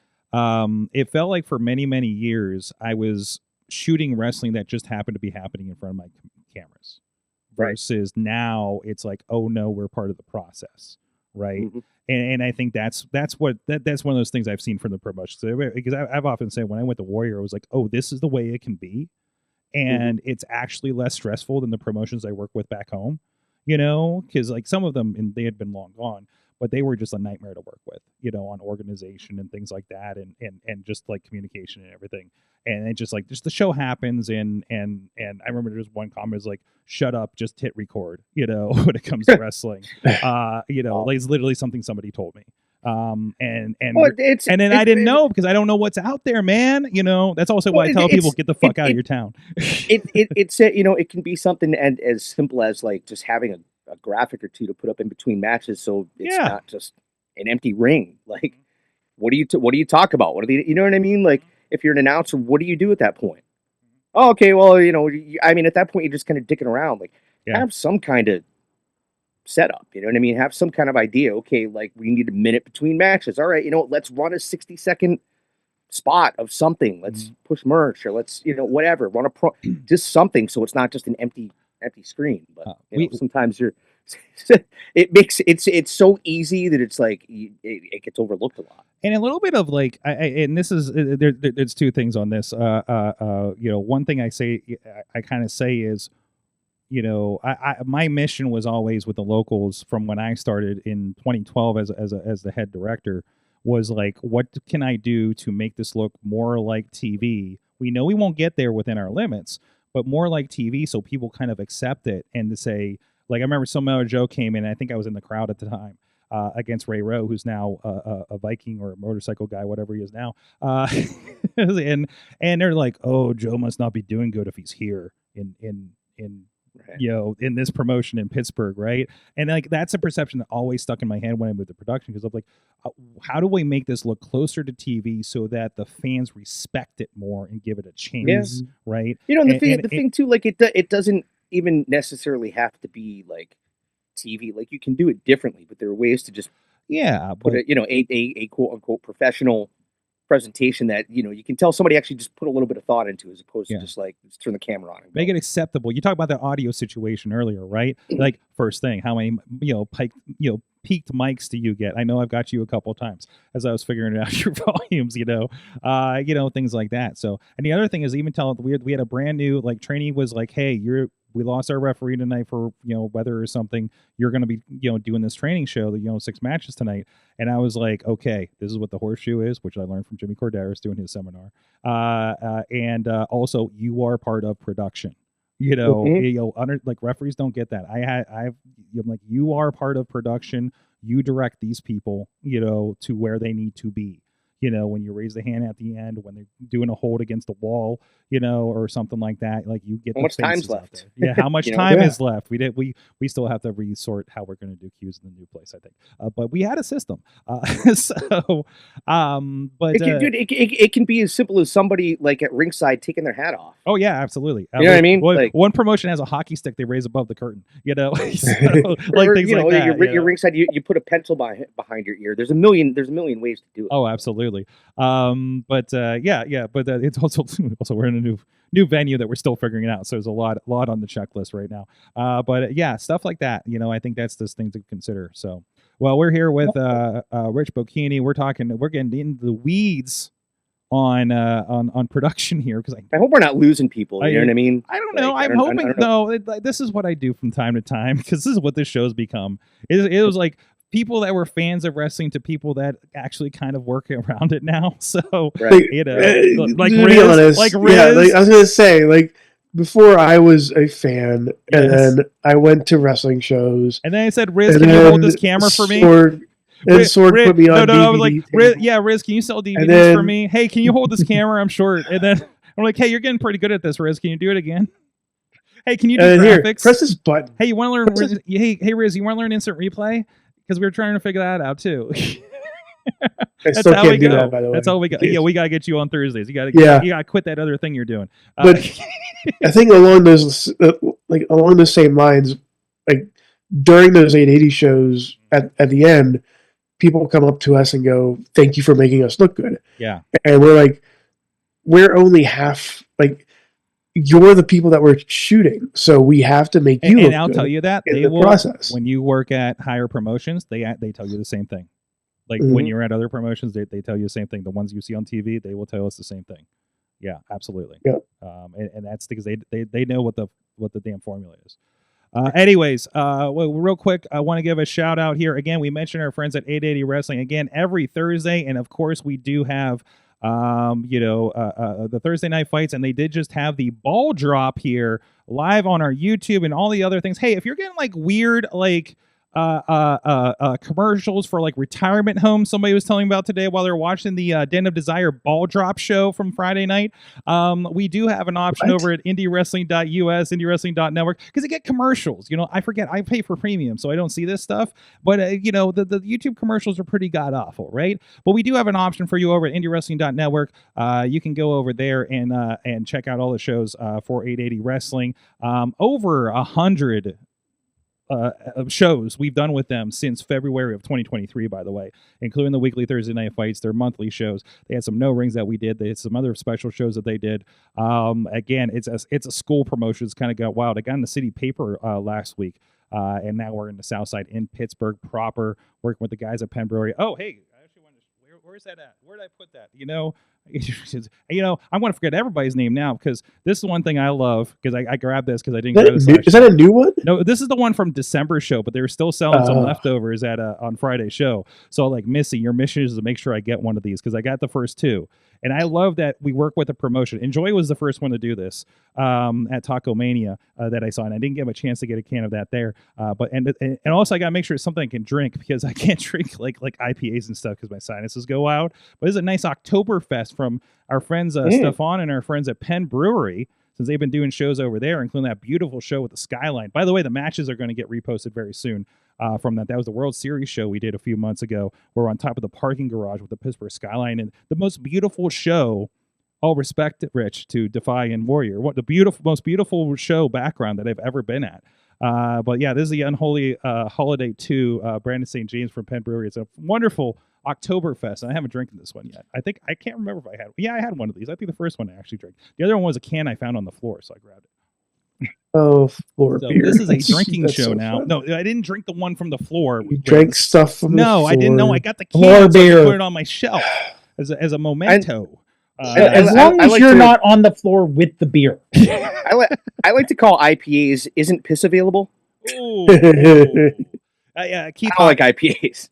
It felt like for many, many years I was shooting wrestling that just happened to be happening in front of my cameras, versus now it's like, oh no, we're part of the process, right? And I think that's one of those things I've seen from the promotions, because I've often said when I went to Warrior, I was like, oh, this is the way it can be, and it's actually less stressful than the promotions I work with back home, because like some of them, and they had been long gone, but they were just a nightmare to work with, on organization and things like that, and just like communication and everything. And it just the show happens, and I remember there's one comment was like, "Shut up, just hit record." When it comes to wrestling, like it's literally something somebody told me. And then I didn't know, because I don't know what's out there, man. That's also why I tell people, get the fuck out of your town. It can be something as simple as like just having a graphic or two to put up in between matches, so it's not just an empty ring. Like, what do you talk about? What are they? You know what I mean? Like, if you're an announcer, what do you do at that point? Oh, okay, well, I mean, at that point, you're just kind of dicking around. Like, have some kind of setup. You know what I mean? Have some kind of idea. Okay, like, we need a minute between matches. All right, let's run a 60-second spot of something. Let's push merch, or let's, whatever. Run just something, so it's not just an empty empty screen. But we- sometimes you're it's so easy that it's like it gets overlooked a lot. And a little bit of like, and this is there's two things on this. One thing I kind of say is, my mission was always with the locals from when I started in 2012 as the head director, was like, what can I do to make this look more like TV? We know we won't get there within our limits, but more like TV, so people kind of accept it and to say, like, I remember Samoa Joe came in, I think I was in the crowd at the time, against Ray Rowe, who's now a Viking or a motorcycle guy, whatever he is now. And they're like, oh, Joe must not be doing good if he's here in Right. in this promotion in Pittsburgh, right? And like that's a perception that always stuck in my head when I moved to production, because I'm like, how do we make this look closer to TV so that the fans respect it more and give it a chance, right? And the thing too, like it doesn't even necessarily have to be like TV. Like you can do it differently, but there are ways to just put a quote unquote professional presentation that you can tell somebody actually just put a little bit of thought into, as opposed to just like, let's turn the camera on and make it acceptable. You talked about that audio situation earlier, right? Like first thing, how many peaked mics do you get? I know I've got you a couple of times as I was figuring out your volumes, things like that. So, and the other thing is, even tell we had a brand new trainee was like, hey, we lost our referee tonight for weather or something. You're going to be doing this training show, 6 matches tonight. And I was like, okay, this is what the horseshoe is, which I learned from Jimmy Corderas doing his seminar. And also, you are part of production. Referees don't get that. I'm like, you are part of production. You direct these people, to where they need to be. When you raise the hand at the end, when they're doing a hold against the wall, or something like that, like you get how much time's left. Yeah, how much time is left? We still have to resort how we're going to do cues in the new place, I think. But we had a system. It can be as simple as somebody like at ringside taking their hat off. Oh yeah, absolutely. You know what I mean? One promotion has a hockey stick they raise above the curtain. So, things like that. You're ringside. You put a pencil behind your ear. There's a million ways to do it. Oh, absolutely. But it's also we're in a new venue that we're still figuring it out. So there's a lot on the checklist right now. But stuff like that. I think that's this thing to consider. So, well, we're here with Rich Bocchini. We're getting into the weeds on production here, because I hope we're not losing people. You know what I mean? I don't know. I'm hoping. No, this is what I do from time to time, because this is what this show's become. It was like people that were fans of wrestling to people that actually kind of work around it now. So, like Rizz, I was gonna say, before I was a fan, and then I went to wrestling shows, and then I said, Rizz, can you hold this camera for me? Sorg put me on DVD. I was like, Rizz, can you sell DVDs for me? Hey, can you hold this camera? I'm short. And then I'm like, hey, you're getting pretty good at this, Rizz. Can you do it again? Hey, can you do graphics? Here, press this button. Hey, you want to learn? Hey, Rizz, you want to learn instant replay? Because we were trying to figure that out too. I still can't do that, by the way. That's all we got. Yeah, we gotta get you on Thursdays. You gotta quit that other thing you're doing. But I think along those same lines, like during those 880 shows at the end, people come up to us and go, "Thank you for making us look good." Yeah, and we're like, we're only half like. You're the people that we're shooting, so we have to make you. And I'll tell you that they will, process. When you work at higher promotions, they tell you the same thing. Like when you're at other promotions, they tell you the same thing. The ones you see on TV, they will tell us the same thing. Yeah, absolutely. Yeah. And that's because they know what the damn formula is. Anyways, real quick, I want to give a shout out here. Again, we mentioned our friends at 880 Wrestling again every Thursday, and of course we do have the Thursday night fights, and they did just have the ball drop here live on our YouTube and all the other things. Hey, if you're getting weird commercials for retirement homes, somebody was telling me about today while they're watching the Den of Desire ball drop show from Friday night, we do have an option over at indiewrestling.us, indiewrestling.network, because they get commercials. I forget, I pay for premium, so I don't see this stuff, but the YouTube commercials are pretty god awful, right? But we do have an option for you over at indiewrestling.network. You can go over there and check out all the shows for 880 Wrestling. Over 100 shows we've done with them since February of 2023, by the way, including the weekly Thursday night fights, their monthly shows. They had some no rings that we did. They had some other special shows that they did. Again, it's a school promotion. It's kind of got wild. I got in the city paper last week, and now we're in the South Side in Pittsburgh proper, working with the guys at Penn Brewery. Oh, hey, I actually wanted to, where's that at? Where did I put that? I'm going to forget everybody's name now because this is one thing I love because I grabbed this because I didn't grab this last Is that a new one? No, this is the one from December show, but they were still selling some leftovers at on Friday's show. So, like, Missy, your mission is to make sure I get one of these because I got the first two. And I love that we work with a promotion. Enjoy was the first one to do this at Taco Mania that I saw, and I didn't get a chance to get a can of that there. But also I got to make sure it's something I can drink because I can't drink like IPAs and stuff because my sinuses go out. But this is a nice Oktoberfest from our friends Stefan and our friends at Penn Brewery, since they've been doing shows over there, including that beautiful show with the skyline. By the way, the matches are going to get reposted very soon from that. That was the World Series show we did a few months ago. We're on top of the parking garage with the Pittsburgh skyline and the most beautiful show. All respect, Rich, to Defy and Warrior. What the most beautiful show background that I've ever been at. But yeah, this is the Unholy Holiday 2, Brandon St. James from Penn Brewery. It's a wonderful Oktoberfest, and I haven't drinking this one yet. I can't remember if I had. Yeah, I had one of these. I think the first one I actually drank. The other one was a can I found on the floor, so I grabbed it. Oh, floor beer. This is a drinking show so now. Fun. No, I didn't drink the one from the floor. You drank stuff from the floor. I didn't know. I got the can, so I put it on my shelf as a memento. As long as you're not on the floor with the beer. I like to call IPAs isn't piss available. Yeah, Keith. I like IPAs.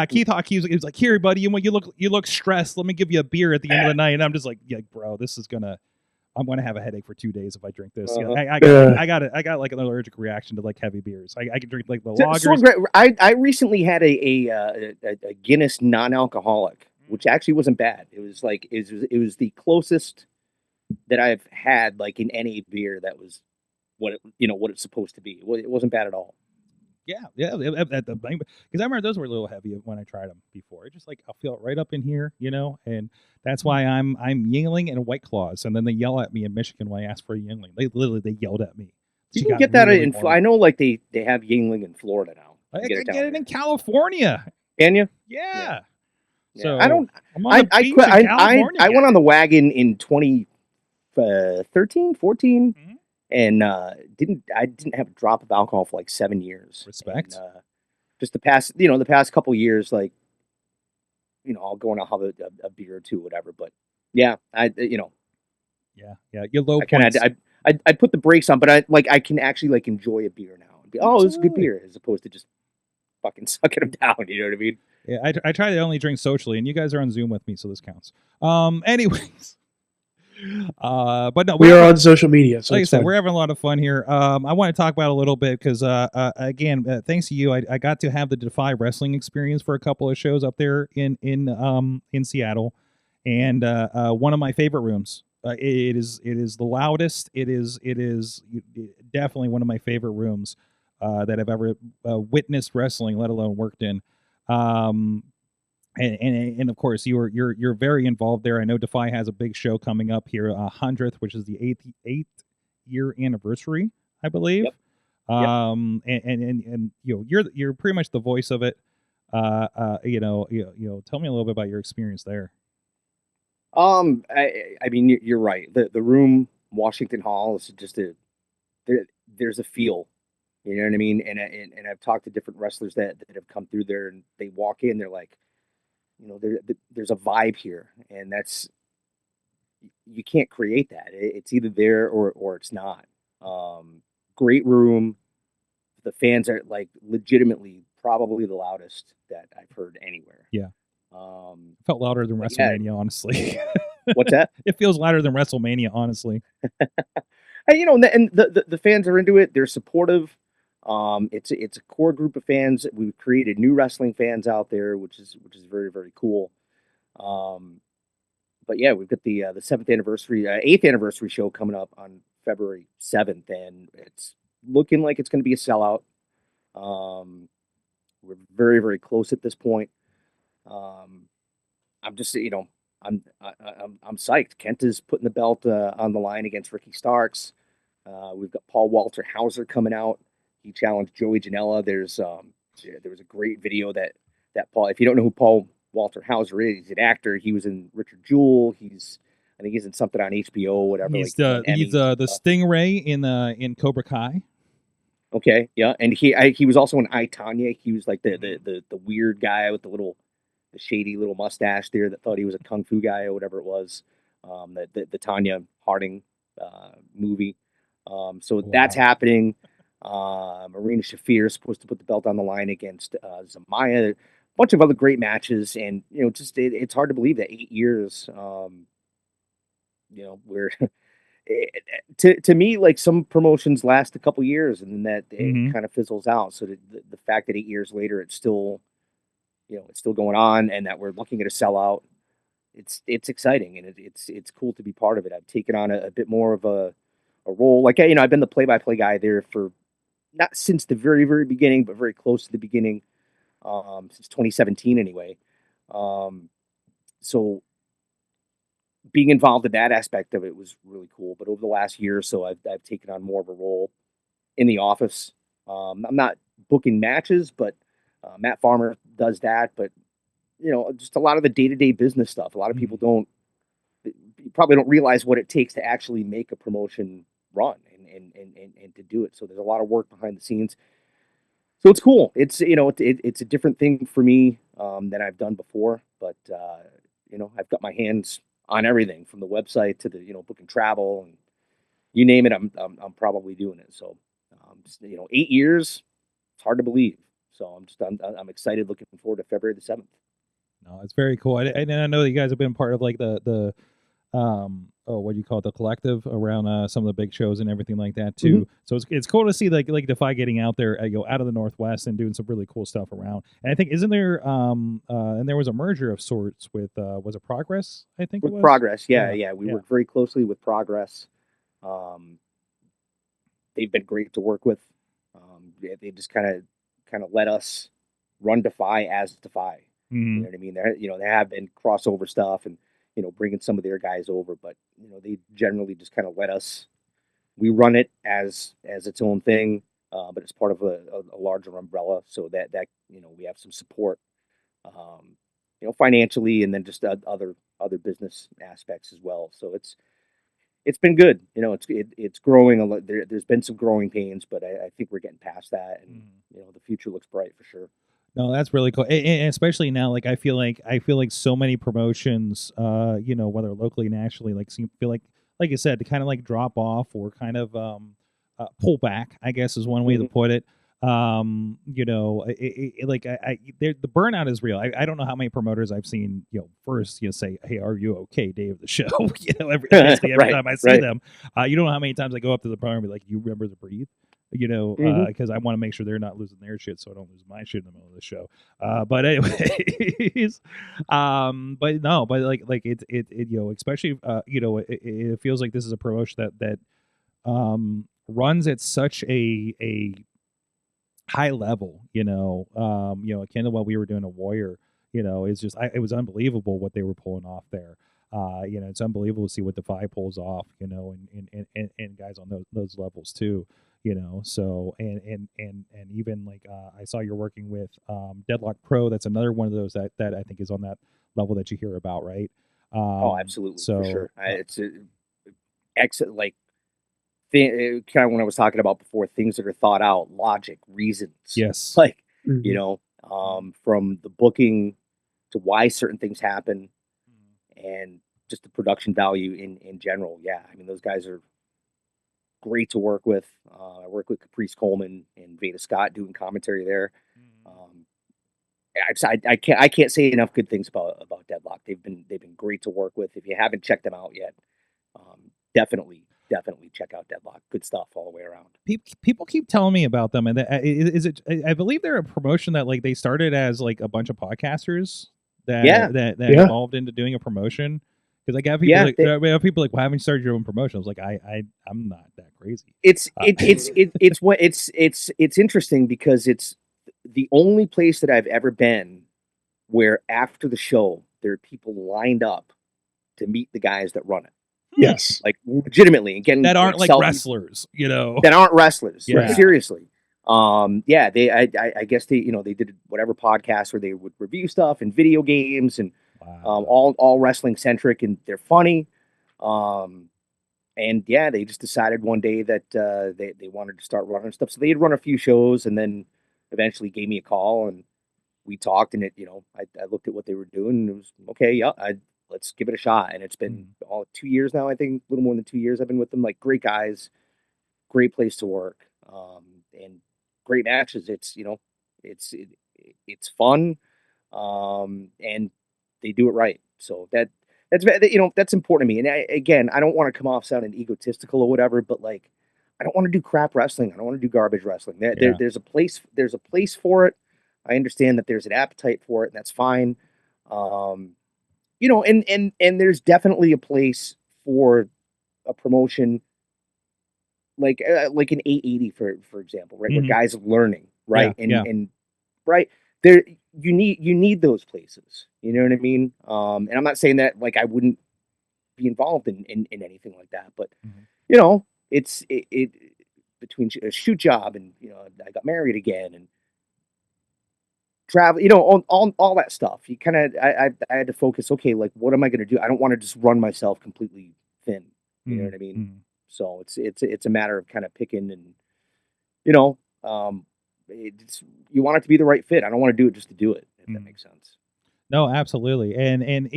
Keith Hawk. He was like, "Here, buddy, you look stressed. Let me give you a beer at the end of the night." And I'm just like, "Yeah, bro, I'm gonna have a headache for 2 days if I drink this." I got like an allergic reaction to like heavy beers. I can drink like the lagers. I recently had a Guinness non-alcoholic, which actually wasn't bad. It was like it was the closest that I've had like in any beer that was what it's supposed to be. It wasn't bad at all. Yeah, because I remember those were a little heavy when I tried them before. It's just like I'll feel it right up in here, and that's why I'm Yingling and White Claws, and then they yell at me in Michigan when I ask for a Yingling. They yelled at me. You can get that in. I know, like they have Yingling in Florida now. I get it in California. Can you? Yeah. So I don't. I went on the wagon in 2013, 14. Mm-hmm. And I didn't have a drop of alcohol for like 7 years. Respect. And, just the past couple years, like, I'll go and I'll have a beer or two, whatever. But yeah, Yeah, your low points. I put the brakes on, but I can actually like enjoy a beer now and be, this is a good beer, as opposed to just fucking sucking them down. You know what I mean? Yeah, I try to only drink socially, and you guys are on Zoom with me, so this counts. Anyways. But no, we are on social media. So like I said, we're having a lot of fun here. I want to talk about it a little bit because, again, thanks to you, I got to have the Defy Wrestling experience for a couple of shows up there in Seattle, and one of my favorite rooms. It is the loudest. It is definitely one of my favorite rooms that I've ever witnessed wrestling, let alone worked in. And of course you're very involved there. I know Defy has a big show coming up here, 100th, which is the 8th year anniversary, I believe. Yep. And you're pretty much the voice of it. Tell me a little bit about your experience there. I mean, you're right. The room, Washington Hall, is just there's a feel. You know what I mean? And I've talked to different wrestlers that have come through there, and they walk in, they're like, there's a vibe here, and you can't create that. It's either there or it's not. Great room. The fans are like legitimately probably the loudest that I've heard anywhere. Yeah. Felt louder than WrestleMania, honestly. What's that? It feels louder than WrestleMania, honestly. And the fans are into it. They're supportive. It's a core group of fans. We've created new wrestling fans out there, which is very, very cool. But yeah, we've got the 8th anniversary show coming up on February 7th, and it's looking like it's going to be a sellout. We're very, very close at this point. I'm just, I'm psyched. Kenta's putting the belt on the line against Ricky Starks. We've got Paul Walter Hauser coming out. He challenged Joey Janela. There was a great video that Paul. If you don't know who Paul Walter Hauser is, he's an actor. He was in Richard Jewell. I think he's in something on HBO, whatever. He's like, the Stingray in Cobra Kai. Okay, yeah, and he was also in I, Tonya. He was like the weird guy with the shady little mustache there that thought he was a kung fu guy or whatever it was. The Tanya Harding movie. So that's happening. Marina Shafir is supposed to put the belt on the line against Zamaya. A bunch of other great matches, and just it's hard to believe that 8 years. We're to me, like, some promotions last a couple years and then that it kind of fizzles out. So the fact that 8 years later it's still going on, and that we're looking at a sellout, it's exciting, and it's cool to be part of it. I've taken on a bit more of a role. Like, I've been the play-by-play guy there for not since the very, very beginning, but very close to the beginning, since 2017 anyway. So being involved in that aspect of it was really cool. But over the last year or so, I've taken on more of a role in the office. I'm not booking matches, but Matt Farmer does that. But just a lot of the day-to-day business stuff. A lot of people probably don't realize what it takes to actually make a promotion run and to do it. So there's a lot of work behind the scenes. So it's cool. It's it's a different thing for me than I've done before. But I've got my hands on everything from the website to the booking travel, and you name it, I'm probably doing it. So 8 years, it's hard to believe. So I'm excited, looking forward to February the 7th. No, it's very cool. And I know that you guys have been part of like the what do you call it, the collective around some of the big shows and everything like that too. So it's cool to see like Defy getting out there, out of the Northwest and doing some really cool stuff around. And I think isn't there and there was a merger of sorts with was it Progress? I think With it was Progress, yeah. We work very closely with Progress. They've been great to work with. They just kind of let us run Defy as Defy. You know what I mean? There have been crossover stuff and bringing some of their guys over, but they generally just kind of let us. We run it as its own thing, but it's part of a larger umbrella, so that we have some support, financially, and then just other business aspects as well. So it's been good. It's growing a lot. There's been some growing pains, but I think we're getting past that, and the future looks bright for sure. No, that's really cool, and especially now. Like, I feel like so many promotions, whether locally, nationally, feel like you said, to kind of like drop off or kind of pull back, I guess is one way to put it. The burnout is real. I don't know how many promoters I've seen, first say, "Hey, are you okay?" day of the show, every time I see them. You don't know how many times I go up to the promoter and be like, "You remember to breathe?" Because I want to make sure they're not losing their shit, so I don't lose my shit in the middle of the show. But anyways, especially it feels like this is a promotion that runs at such a high level, akin to what we were doing at Warrior. It's just it was unbelievable what they were pulling off there. It's unbelievable to see what Defy pulls off, and guys on those levels too. So and even like I saw you're working with Deadlock Pro. That's another one of those that I think is on that level that you hear about, right? Absolutely, so, for sure. It's excellent, like kind of when I was talking about before, things that are thought out, logic, reasons. Yes, like from the booking to why certain things happen, and just the production value in general. Yeah, I mean, those guys are great to work with. I work with Caprice Coleman and Veda Scott doing commentary there. I can't say enough good things about Deadlock. They've been great to work with. If you haven't checked them out yet, definitely check out Deadlock. Good stuff all the way around. People keep telling me about them, and is it? I believe they're a promotion that like they started as like a bunch of podcasters that evolved into doing a promotion. Because like I have people like, "Why haven't you started your own promotion?" I was like, I'm not that crazy. It's interesting because it's the only place that I've ever been where after the show there are people lined up to meet the guys that run it. Yes, like legitimately, again, that aren't like wrestlers, that aren't wrestlers. Yeah. Seriously. Yeah, I guess they, they did whatever podcast where they would review stuff and video games and all wrestling centric, and they're funny. And yeah, they just decided one day that they wanted to start running stuff. So they had run a few shows, and then eventually gave me a call, and we talked. And I looked at what they were doing, and it was okay. Yeah, let's give it a shot. And it's been 2 years now. I think a little more than 2 years I've been with them. Like, great guys, great place to work, and great matches. It's it's fun, and they do it right. So that's important to me. And again, I don't want to come off sounding egotistical or whatever, but like, I don't want to do crap wrestling. I don't want to do garbage wrestling. There's a place for it. I understand that there's an appetite for it, and that's fine. And there's definitely a place for a promotion like an 880 for example, right? Where guys are learning, right? And right there, you need those places. You know what I mean? And I'm not saying that like I wouldn't be involved in anything like that, but it's between a shoot job and I got married again and travel, all that stuff. You kind of I had to focus. Okay, like, what am I going to do? I don't want to just run myself completely thin. You know what I mean? So it's a matter of kind of picking and you want it to be the right fit. I don't want to do it just to do it, if that makes sense. No, absolutely. And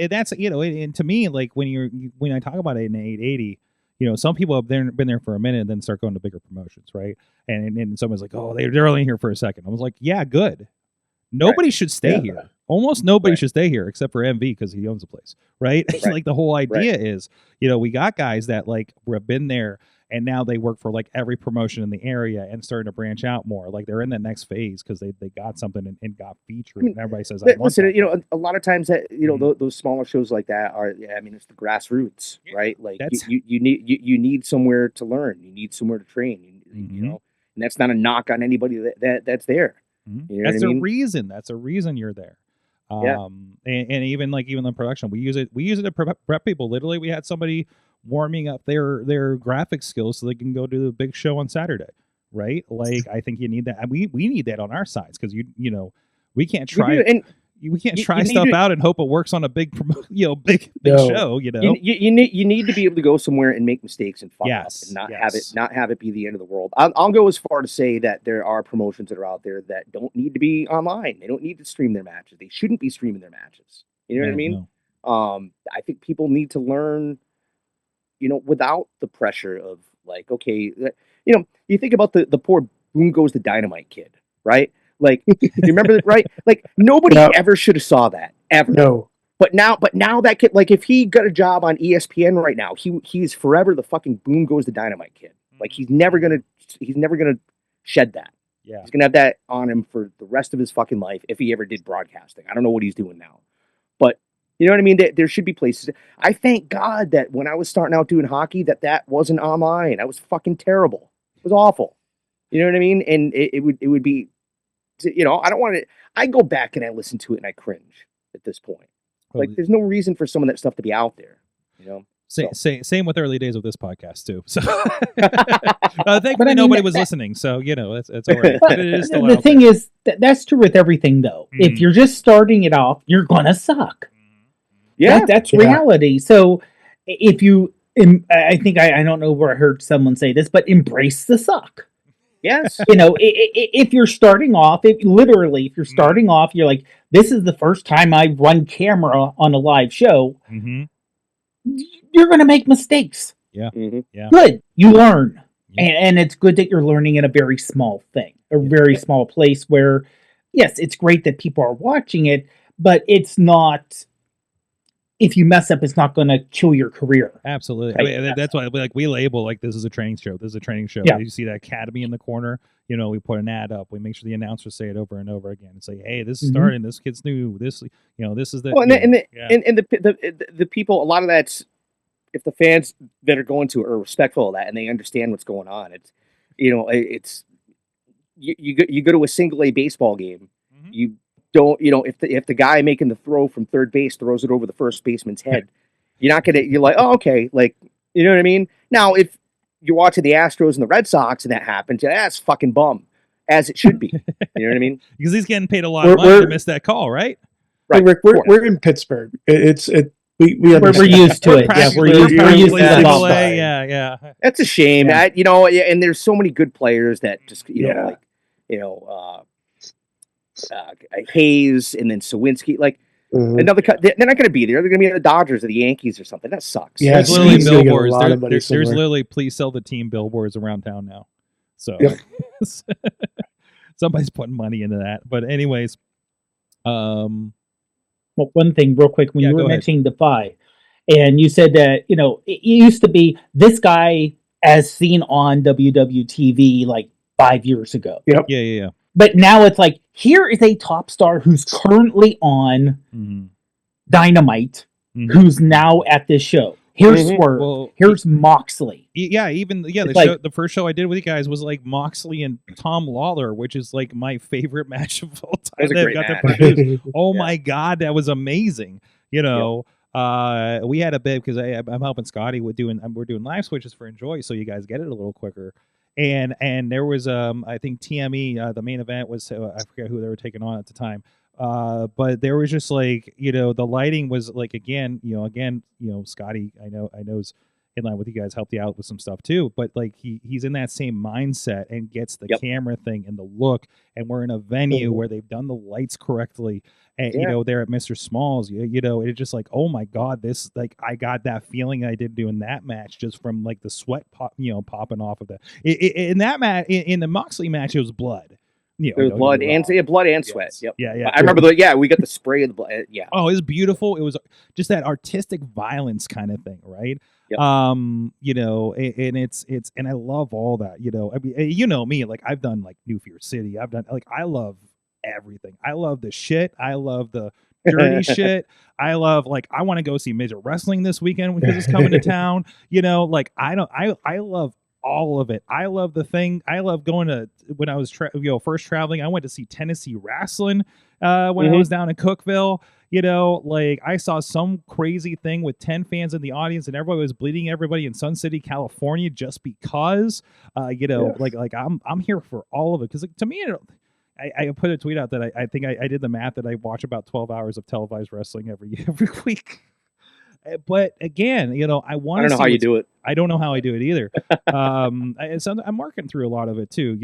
that's and to me, like, when I talk about it in 880, some people have been there for a minute and then start going to bigger promotions, right? And someone's like, oh, they're only here for a second. I was like, yeah, good. Nobody should stay here. Almost nobody should stay here except for MV because he owns the place, right? Like, the whole idea is, we got guys that like have been there and now they work for like every promotion in the area and starting to branch out more. Like, they're in the next phase because they got something and got featured. And everybody says, listen, a lot of times that those smaller shows like that are, it's the grassroots, right? Like, you need somewhere to learn, you need somewhere to train, and that's not a knock on anybody that's there. That's a reason. That's a reason you're there. And even the production, we use it to prep people. Literally, we had somebody warming up their graphic skills so they can go to the big show on Saturday, right? Like, I think you need that. We need that on our sides because we can't try we can't try stuff out and hope it works on a big big show. You need to be able to go somewhere and make mistakes and fuck up and not have it be the end of the world. I'll go as far to say that there are promotions that are out there that don't need to be online. They don't need to stream their matches. They shouldn't be streaming their matches. You know what I mean? No. I think people need to learn, without the pressure of like, okay, you think about the poor Boom Goes the Dynamite kid, right? Like, you remember that, right? Like, nobody ever should have saw that ever. No. But now that kid, like, if he got a job on ESPN right now, he's forever the fucking Boom Goes the Dynamite kid. Like, he's never gonna shed that. Yeah. He's gonna have that on him for the rest of his fucking life if he ever did broadcasting. I don't know what he's doing now, but you know what I mean? There should be places. I thank God that when I was starting out doing hockey, that wasn't online. That was fucking terrible. It was awful. You know what I mean? And it would be. I don't want to. I go back and I listen to it and I cringe at this point. Like, there's no reason for some of that stuff to be out there. Same with early days of this podcast too. So thankfully nobody was listening. So it's all right. But it is still the thing is that's true with everything though. If you're just starting it off, you're gonna suck. Yeah, that's reality. So if you, I think I don't know where I heard someone say this, but embrace the suck. Yes. If you're starting off, if you're starting off, you're like, this is the first time I've run camera on a live show. You're going to make mistakes. Yeah. Yeah. Good. You learn. Yeah. And it's good that you're learning in a very small thing, very small place where, yes, it's great that people are watching it, but it's not, if you mess up, it's not going to kill your career. Absolutely. Right? I mean, that's why we label, like, this is a training show. This is a training show. Yeah. You see that Academy in the corner, we put an ad up. We make sure the announcers say it over and over again and say, hey, this is starting. This kid's new. This is the... Well, and the people, a lot of that's, if the fans that are going to it are respectful of that and they understand what's going on, it's, it's, you go to a single A baseball game, you don't, if the guy making the throw from third base throws it over the first baseman's head, you're like, oh, okay. Like, you know what I mean? Now, if you're watching the Astros and the Red Sox and that happens, that's fucking bum. as it should be. You know what I mean? Because he's getting paid a lot of money to miss that call, right? Hey, Right. Rick, we're in Pittsburgh. We We're understand. used to it. Yeah, we're used to that. Chick-fil-A, yeah. That's a shame. Yeah. And there's so many good players that just, Yeah. Hayes and then Sawinski, like Mhm. they're not going to be there. They're going to be at the Dodgers or the Yankees or something. That sucks. Yeah, There's literally Steve's gonna get a billboards. lot of money There's somewhere. literally please sell the team billboards around town now. So Yep. somebody's putting money into that. But anyways, Well, one thing real quick, when Yeah, you go were ahead. mentioning Defy, and you said that, it used to be this guy as seen on WWTV like 5 years ago. yeah. But now it's like, here is a top star who's currently on Mhm. Dynamite, Mhm. who's now at this show. Here's Mhm. Swerve. Well, Here's Moxley. Yeah, the It's like- the first show I did with you guys was like Moxley and Tom Lawler, which is like my favorite match of all time. That was a they've great got to match. produce. Oh Yeah. my god, that was amazing. We had a bit because I'm helping Scotty with we're doing live switches for Enjoy, so you guys get it a little quicker. And there was I think TME the main event was I forget who they were taking on at the time. But there was just like the lighting was like again Scotty I know's in line with you guys, helped you out with some stuff too, but like he's in that same mindset and gets the Yep. camera thing and the look, and we're in a venue where they've done the lights correctly, and Yeah. there at Mr. Smalls, it's just like, oh my god, this, like, I got that feeling I did doing that match just from like the sweat popping off of that. In that match, in the Moxley match, it was blood. There was blood and sweat. Yes. Yep. Yeah. I remember we got the spray of the blood. Yeah. Oh, it was beautiful. It was just that artistic violence kind of thing, right? Yep. And it's and I love all that. I mean, me, like I've done like New Fear City. I've done like I love everything. I love the shit. I love the dirty shit. I love I want to go see Major Wrestling this weekend because it's coming to town. I love all of it. I love the thing. I love going to when I was first traveling. I went to see Tennessee Wrestling when I was down in Cookeville. I saw some crazy thing with 10 fans in the audience and everybody was bleeding everybody in Sun City, California, just because. I'm here for all of it because to me, I put a tweet out that I think I did the math that I watch about 12 hours of televised wrestling every week. But again, I want to. I don't know how you do it. I don't know how I do it either. I'm working through a lot of it too.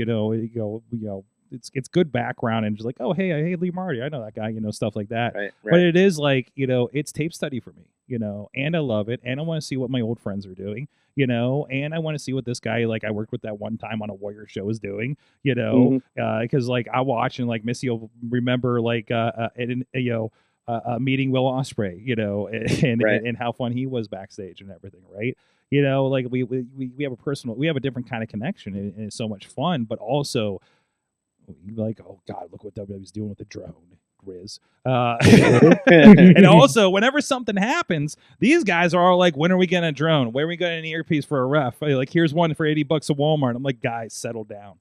It's good background and just like, oh hey Lee Marty, I know that guy, stuff like that. Right. But it is like, it's tape study for me, and I love it, and I want to see what my old friends are doing, and I want to see what this guy like I worked with that one time on a Warrior show is doing, because like I watch and like Missy will remember like meeting Will Ospreay, and how fun he was backstage and everything, right? Like we have a different kind of connection, and it's so much fun, but also like, oh god, look what WWE's doing with the drone, Rizz. And also, whenever something happens, these guys are all like, when are we getting a drone? Where are we getting an earpiece for a ref? Like, here's one for $80 at Walmart. I'm like, guys, settle down.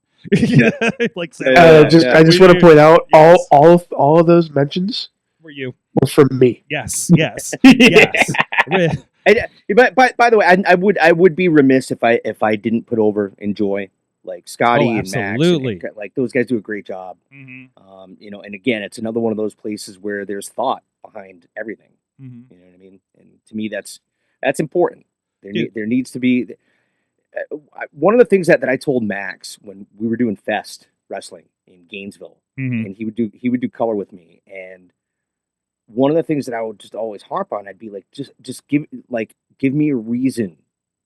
Like, I just want to point out all of those mentions for you. were from me. Yes. Rizz. But by the way, I would be remiss if I didn't put over Enjoy, like Scotty and Max. Absolutely. And like those guys do a great job. Mm-hmm. And again, it's another one of those places where there's thought behind everything. Mm-hmm. You know what I mean? And to me, that's important. There needs to be one of the things that I told Max when we were doing Fest Wrestling in Gainesville, Mm-hmm. and he would do color with me, and one of the things that I would just always harp on, I'd be like, just give me a reason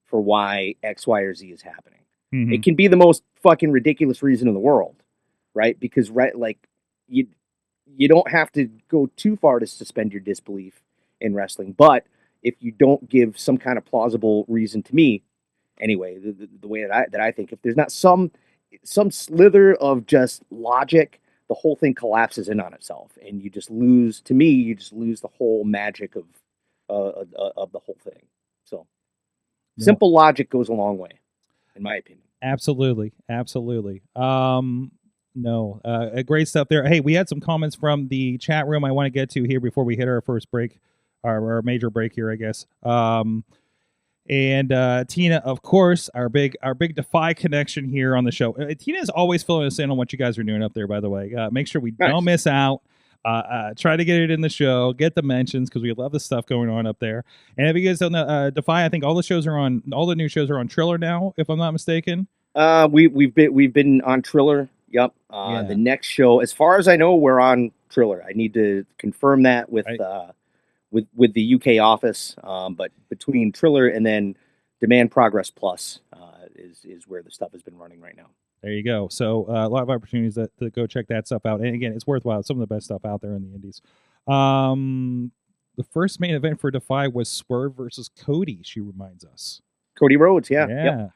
for why X, Y, or Z is happening. Mm-hmm. It can be the most fucking ridiculous reason in the world, right? Because you don't have to go too far to suspend your disbelief in wrestling, but if you don't give some kind of plausible reason, to me, anyway, the way that I think, if there's not some slither of just logic, the whole thing collapses in on itself, and you just lose the whole magic of the whole thing. So simple logic goes a long way, in my opinion. Absolutely. Great stuff there. Hey, we had some comments from the chat room I want to get to here before we hit our first break, our major break here, I guess. And Tina, of course, our big Defy connection here on the show. Tina is always filling us in on what you guys are doing up there, by the way. Make sure we don't miss out. Try to get it in the show, get the mentions, because we love the stuff going on up there. And if you guys don't know, Defy, I think all the new shows are on Triller now, if I'm not mistaken. We've been on Triller. Yep. Yeah. The next show, as far as I know, we're on Triller. I need to confirm that with the UK office. But between Triller and then Demand Progress Plus is where the stuff has been running right now. There you go. So a lot of opportunities to go check that stuff out. And again, it's worthwhile. Some of the best stuff out there in the indies. The first main event for Defy was Swerve versus Cody. She reminds us. Cody Rhodes, yeah. Yeah.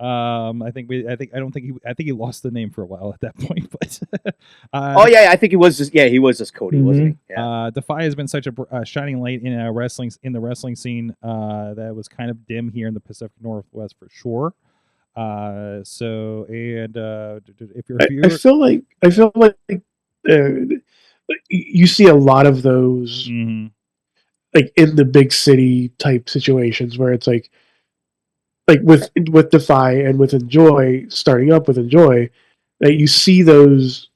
I think he lost the name for a while at that point, but I think he was just Cody, wasn't he? Yeah. Defy has been such a shining light in the wrestling scene that was kind of dim here in the Pacific Northwest for sure. If you're a viewer, I feel like you see a lot of those like in the big city type situations where it's like with Defy and with Enjoy, starting up with Enjoy, that you see those.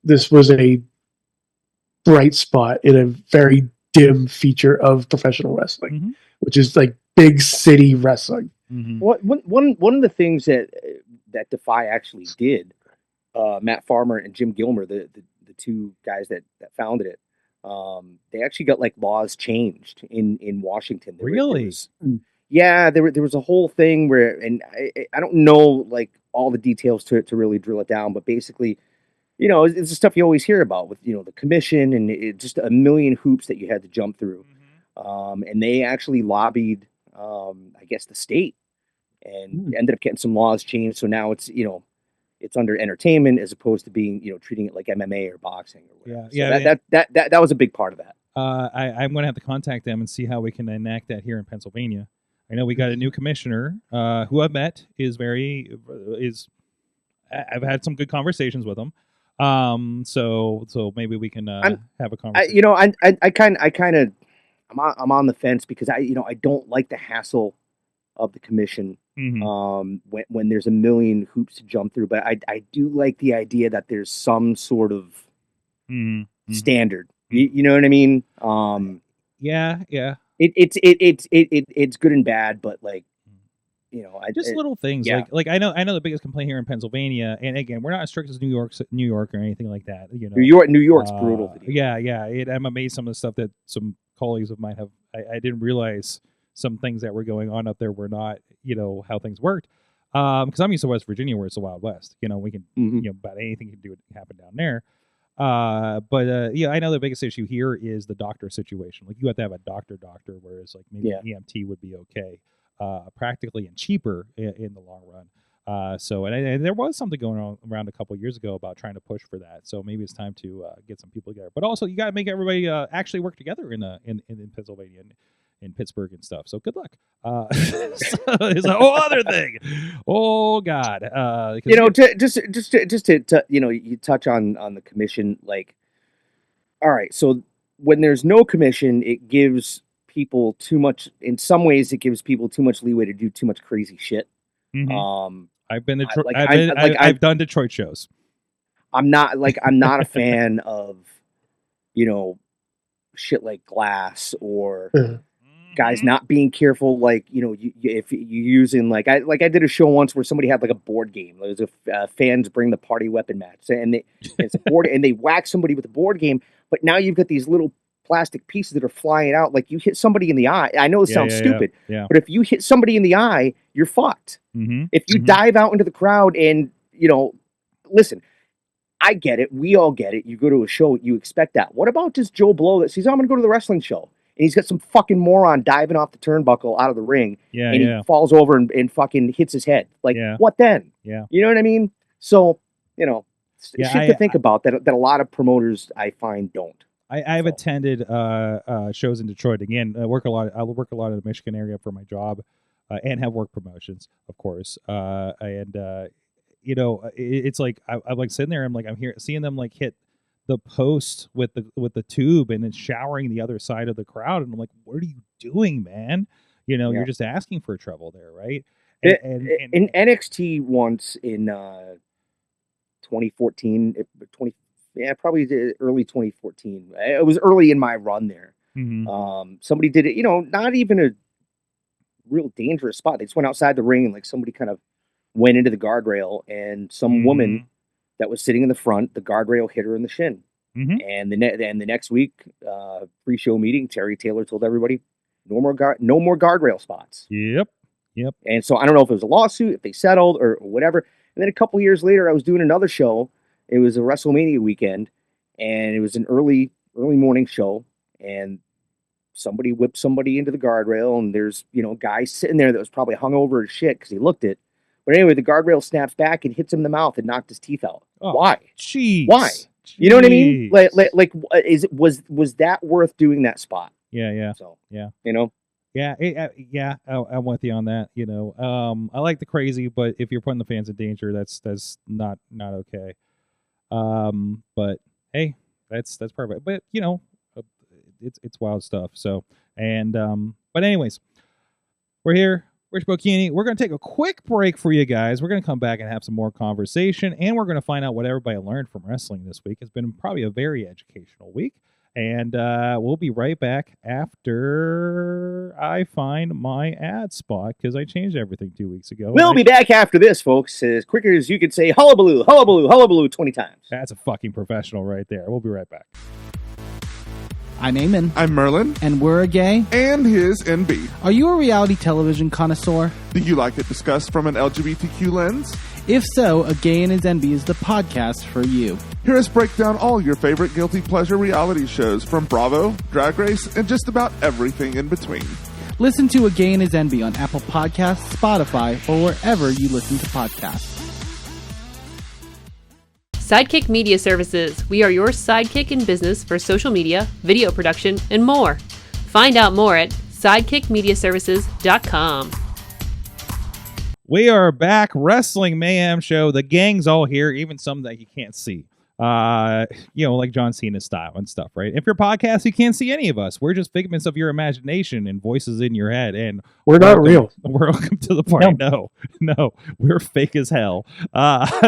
This was a bright spot in a very dim feature of professional wrestling, which is like big city wrestling. One of the things that Defy actually did, Matt Farmer and Jim Gilmer, the two guys that founded it, they actually got like laws changed in Washington. Really? There was a whole thing where, and I don't know like all the details to really drill it down, but basically, it's the stuff you always hear about with the commission and just a million hoops that you had to jump through. And they actually lobbied, I guess, the state, and ended up getting some laws changed. So now it's it's under entertainment as opposed to being treating it like MMA or boxing or whatever. That was a big part of that. I'm going to have to contact them and see how we can enact that here in Pennsylvania. I know we got a new commissioner who I've met. I've had some good conversations with him. So maybe we can have a conversation. I'm on the fence because I don't like the hassle of the commission when there's a million hoops to jump through, but I do like the idea that there's some sort of standard. You know what I mean? Yeah. It's good and bad, but like little things. Yeah. Like I know the biggest complaint here in Pennsylvania, and again, we're not as strict as New York or anything like that. New York's brutal. Yeah. I'm amazed some of the stuff that some colleagues of mine have. I didn't realize some things that were going on up there were not how things worked. Because I'm used to West Virginia where it's the Wild West. We can about anything can do it happen down there. But I know the biggest issue here is the doctor situation. Like you have to have a doctor, whereas like maybe an EMT would be okay, practically and cheaper in the long run. And there was something going on around a couple of years ago about trying to push for that. So maybe it's time to get some people together. But also you got to make everybody actually work together in Pennsylvania and in Pittsburgh and stuff. So good luck. It's a whole other thing. Oh God. Just to you touch on the commission. Like, all right, so when there's no commission, it gives people too much. In some ways, it gives people too much leeway to do too much crazy shit. I've been I've done Detroit shows. I'm not a fan of shit like glass or guys not being careful. Like if you're using I did a show once where somebody had like a board game. It was fans bring the party weapon match, and it's a board and they whack somebody with a board game. But now you've got these little plastic pieces that are flying out. Like you hit somebody in the eye. I know it sounds stupid, but if you hit somebody in the eye, you're fucked. If you dive out into the crowd and listen, I get it. We all get it. You go to a show, you expect that. What about just Joe Blow that says, I'm going to go to the wrestling show, and he's got some fucking moron diving off the turnbuckle out of the ring, and he falls over and fucking hits his head. Like, what then? Yeah. You know what I mean? So, shit to think about that a lot of promoters I find don't. I've attended shows in Detroit. Again, I work a lot in the Michigan area for my job, and have work promotions, of course. It's like I'm like sitting there. I'm like, I'm here seeing them like hit the post with the tube and then showering the other side of the crowd, and I'm like, what are you doing, man? You know, Yeah. you're just asking for trouble there, right? In NXT once in 2014, probably early 2014. It was early in my run there. Mhm. Somebody did it, not even a real dangerous spot. They just went outside the ring and like somebody kind of went into the guardrail, and some woman that was sitting in the front, the guardrail hit her in the shin. Mhm. And the next week, pre-show meeting, Terry Taylor told everybody, no more guardrail spots. Yep. And so I don't know if it was a lawsuit, if they settled or whatever. And then a couple years later, I was doing another show. It was a WrestleMania weekend, and it was an early morning show. And somebody whipped somebody into the guardrail, and there's a guy sitting there that was probably hungover as shit because he looked it. But anyway, the guardrail snaps back and hits him in the mouth and knocked his teeth out. Oh, Why? Jeez. Why? You know what I mean? Jeez. Was that worth doing that spot? Yeah. So Yeah. Yeah, I'm with you on that. I like the crazy, but if you're putting the fans in danger, that's not okay. But hey, that's perfect. But it's wild stuff. So but anyways, we're here. Rich Bocchini. We're going to take a quick break for you guys. We're going to come back and have some more conversation, and we're going to find out what everybody learned from wrestling this week. It's been probably a very educational week. And we'll be right back after I find my ad spot, because I changed everything 2 weeks ago. We'll be back after this, folks, as quick as you can say hullabaloo, hullabaloo, hullabaloo 20 times. That's a fucking professional right there. We'll be right back. I'm Eamon. I'm Merlin. And we're a gay. And his NB. Are you a reality television connoisseur? Do you like it discussed from an LGBTQ lens? If so, A Gay and His NB is the podcast for you. Hear us break down all your favorite guilty pleasure reality shows from Bravo, Drag Race, and just about everything in between. Listen to A Gay and His NB on Apple Podcasts, Spotify, or wherever you listen to podcasts. Sidekick Media Services. We are your sidekick in business for social media, video production, and more. Find out more at sidekickmediaservices.com. We are back. Wrestling Mayhem Show. The gang's all here, even some that you can't see. Like John Cena style and stuff, right? If you're podcast, you can't see any of us. We're just figments of your imagination and voices in your head. And we're not real. Welcome to the party. No, we're fake as hell.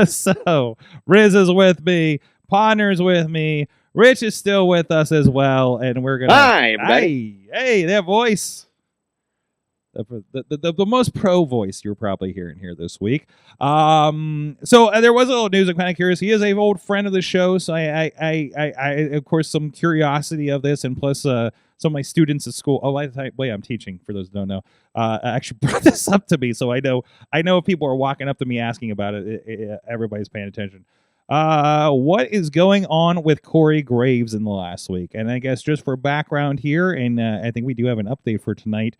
So Rizz is with me, Podnar's with me, Rich is still with us as well, and we're gonna Hi, everybody. Hey, that voice. The most pro voice you're probably hearing here this week. So there was a little news. I'm kind of curious. He is an old friend of the show, so I of course some curiosity of this, and plus some of my students at school. Oh, I'm teaching. For those who don't know, actually brought this up to me, so I know if people are walking up to me asking about it, everybody's paying attention. What is going on with Corey Graves in the last week? And I guess just for background here, and I think we do have an update for tonight.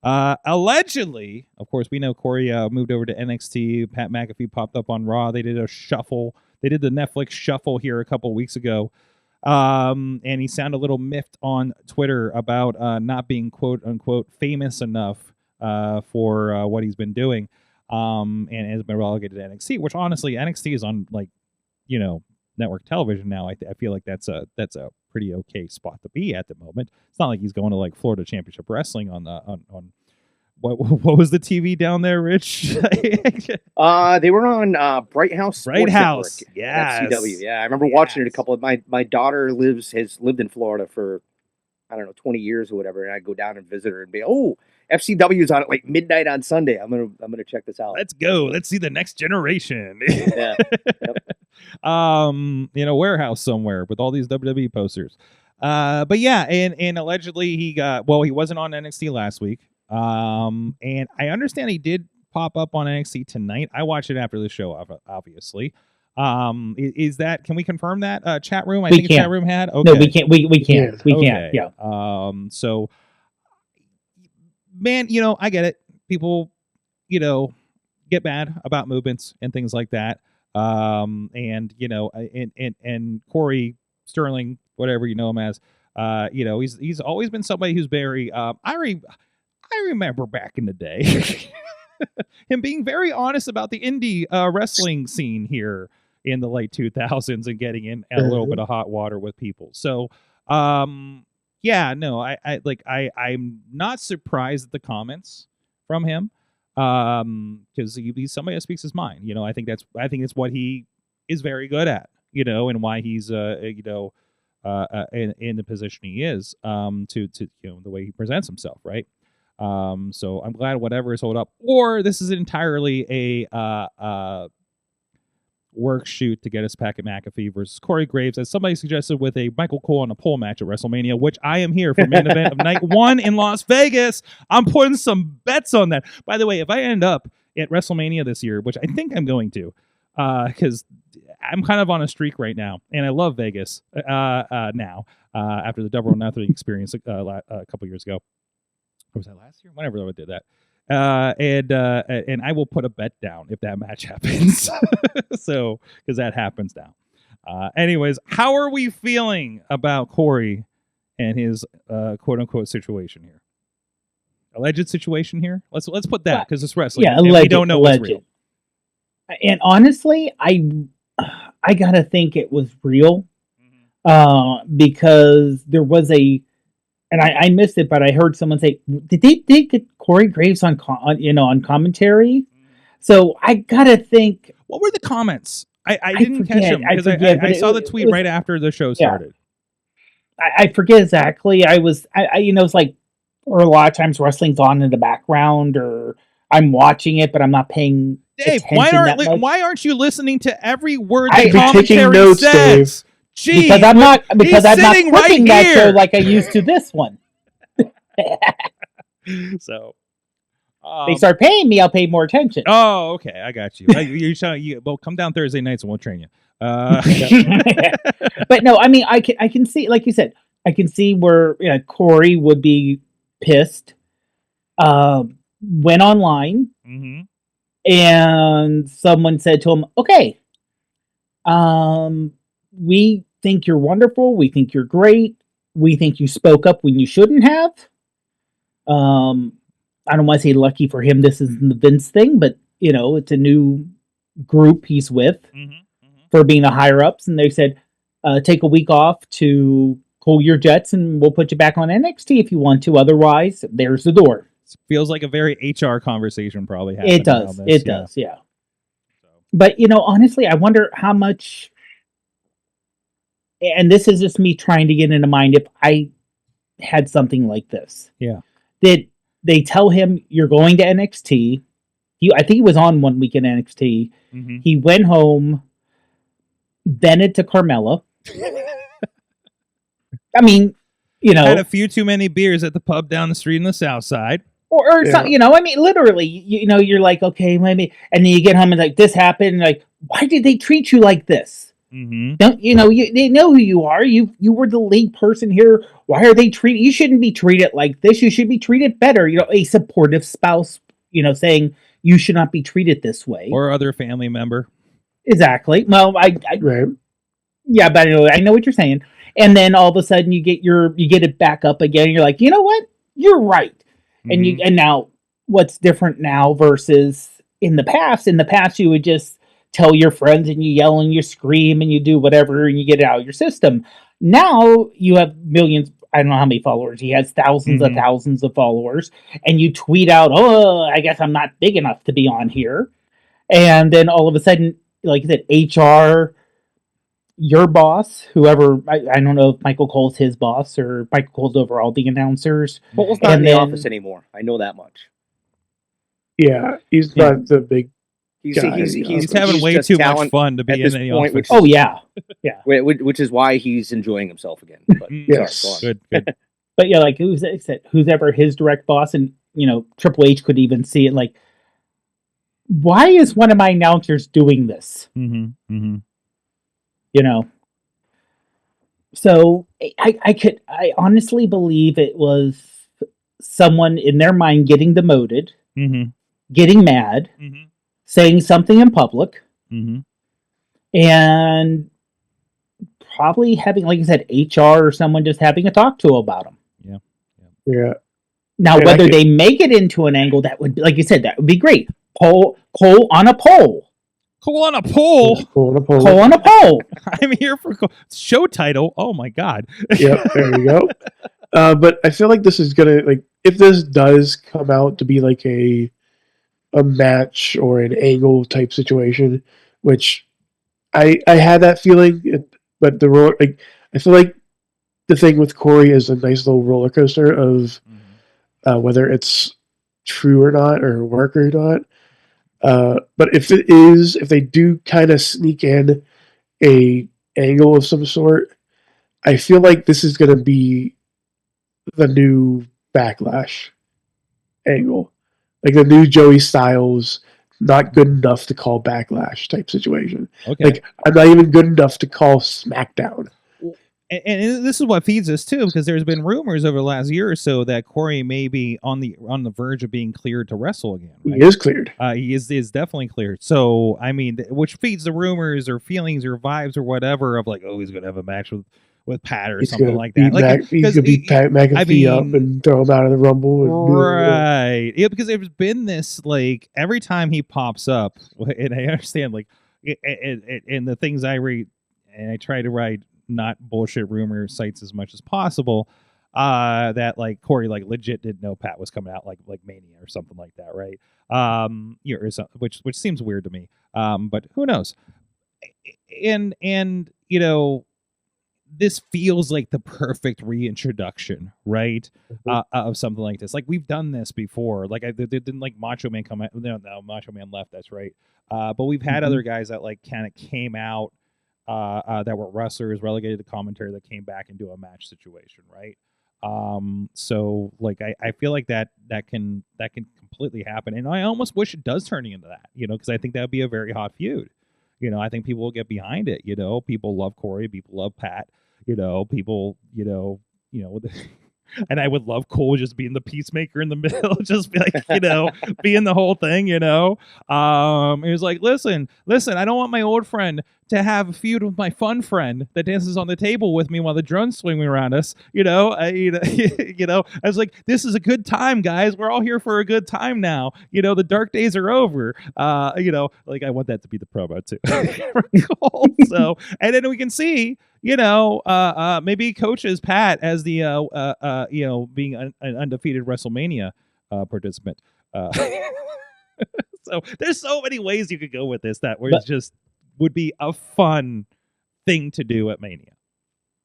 Allegedly, of course, we know Corey moved over to NXT. Pat McAfee popped up on Raw. They did a shuffle. They did the Netflix shuffle here a couple weeks ago. And he sounded a little miffed on Twitter about not being quote unquote famous enough for what he's been doing. And has been relegated to NXT, which honestly, NXT is on network television now. I feel like that's a pretty okay spot to be at the moment. It's not like he's going to like Florida Championship Wrestling on what was the TV down there, Rich? They were on Bright House. Bright House, yeah, FCW. Yeah, I remember watching it a couple of my daughter has lived in Florida for 20 years or whatever, and I go down and visit her and be, FCW is on at like midnight on Sunday. I'm gonna check this out. Let's go. Let's see the next generation. Yeah. Yep. In a warehouse somewhere with all these WWE posters. But yeah, and allegedly he wasn't on NXT last week. And I understand he did pop up on NXT tonight. I watched it after the show, obviously. Is that, can we confirm that? Chat room? I think chat room had? Okay. No, we can't. We can't. We can't. Yeah. So, man, I get it. People, get mad about movements and things like that. And Corey Sterling, whatever you know him as, he's always been somebody who's very, I remember back in the day him being very honest about the indie wrestling scene here in the late 2000s and getting in a little bit of hot water with people. So, yeah, no, I'm not surprised at the comments from him, because he's somebody that speaks his mind. You know, I think it's what he is very good at. You know, and why he's in the position he is, to the way he presents himself, right? So I'm glad whatever is hold up, or this is entirely a work shoot to get us Packet McAfee versus Corey Graves, as somebody suggested, with a Michael Cole on a pole match at WrestleMania, which I am here for main event of night 1 in Las Vegas. I'm putting some bets on that. By the way, if I end up at WrestleMania this year, which I think I'm going to, because I'm kind of on a streak right now, and I love Vegas now, after the Double or Nothing experience a couple years ago. Or was that last year? Whenever I did that. And I will put a bet down if that match happens. So, because that happens now. Anyways, how are we feeling about Corey and his quote unquote situation here? Alleged situation here? Let's put that, because it's wrestling. Yeah, and alleged, we don't know what's real. And honestly, I gotta think it was real, because there was and I missed it, but I heard someone say, "Did they get Corey Graves on commentary?" So I gotta think. What were the comments? I didn't catch them, because I saw the tweet right after the show started. I forget exactly. It's like, or a lot of times wrestling's on in the background, or I'm watching it, but I'm not paying. Dave, attention why aren't you listening to every word I've the been taking commentary notes, says? Jeez, because I'm not sitting right flipping that here. show like I used to this one. So They start paying me, I'll pay more attention. Oh, okay, I got you. Well, come down Thursday nights and we'll train you. But no, I mean, I can see, like you said, I can see where Corey would be pissed. Went online, and someone said to him, "Okay, we think you're wonderful. We think you're great. We think you spoke up when you shouldn't have." I don't want to say lucky for him, this isn't the Vince thing, but it's a new group he's with for being the higher ups, and they said, take a week off to cool your jets, and we'll put you back on NXT if you want to. Otherwise, there's the door. It feels like a very HR conversation probably happening. It does. It does. Yeah. But honestly, I wonder how much. And this is just me trying to get into mind if I had something like this. Yeah. Did they tell him you're going to NXT? I think he was on 1 week in NXT. He went home, vented to Carmella. I mean, had a few too many beers at the pub down the street in the South Side. Or something, I mean, literally, you're like, okay, maybe, and then you get home and like, this happened, and like, why did they treat you like this? Don't they know who you are? You were the lead person here. Why are they treated? You shouldn't be treated like this. You should be treated better. A supportive spouse, saying you should not be treated this way, or other family member. Exactly. Well, right. Yeah, but I know what you're saying. And then all of a sudden you get it back up again. And you're like, you know what? You're right. And now what's different now versus in the past? In the past, you would just tell your friends and you yell and you scream and you do whatever and you get it out of your system. Now you have millions. I don't know how many followers. He has thousands of thousands of followers, and you tweet out, "Oh, I guess I'm not big enough to be on here." And then all of a sudden, like you said, HR, your boss, whoever, I don't know if Michael Cole's his boss or Michael Cole's over all the announcers. Cole's not in the office anymore. I know that much. Yeah, he's not the big. He's having way too much fun to be in any office. Which is why he's enjoying himself again. But, yes, sorry, good. But yeah, like who's ever his direct boss, and Triple H could even see it. Like, why is one of my announcers doing this? So I honestly believe it was someone in their mind getting demoted, getting mad, saying something in public, and probably having, like you said, HR or someone just having a talk to about him. Yeah. Now, whether they make it into an angle, that would be, like you said, that would be great. Cole on a pole. Cole on a pole. Cole on a pole. I'm here for show title. Oh my God. Yep, there you go. But I feel like this is gonna like if this does come out to be like a match or an angle type situation, which I had that feeling, but like I feel like the thing with Corey is a nice little roller coaster of whether it's true or not or work or not. But if they do kind of sneak in a angle of some sort, I feel like this is going to be the new Backlash angle, like the new Joey Styles, not good enough to call Backlash type situation. Okay. Like I'm not even good enough to call SmackDown. And this is what feeds us too, because there's been rumors over the last year or so that Corey may be on the verge of being cleared to wrestle again. Right? He is cleared. He is definitely cleared. So I mean, which feeds the rumors or feelings or vibes or whatever of like, oh, he's going to have a match with Pat or something like that. Like he's going to beat Pat McAfee up and throw him out of the Rumble. Right. Yeah, because there's been this like every time he pops up, and I understand like, and the things I read and I try to write not bullshit rumor sites as much as possible, that like Corey like legit didn't know Pat was coming out like Mania or something like that, right? Yeah, or something, which seems weird to me. But who knows? And you know, this feels like the perfect reintroduction, right? Of something like this. Like we've done this before. Like didn't like Macho Man come out? No, Macho Man left. That's right. But we've had other guys that like kind of came out. That were wrestlers relegated to commentary that came back into a match situation, right? So like I feel like that can completely happen, and I almost wish it does turn into that, you know, because I think that would be a very hot feud. You know, I think people will get behind it. You know, people love Corey, people love Pat. You know, people, you know. And I would love Cole just being the peacemaker in the middle, just be like, you know, being the whole thing, you know. He was like, listen, I don't want my old friend to have a feud with my fun friend that dances on the table with me while the drums swing around us. You know, you know, I was like, this is a good time, guys. We're all here for a good time now. You know, the dark days are over. You know, like I want that to be the promo too. So, and then we can see, you know, maybe coaches Pat as the, you know, being an undefeated WrestleMania participant. So there's so many ways you could go with this that was just would be a fun thing to do at Mania.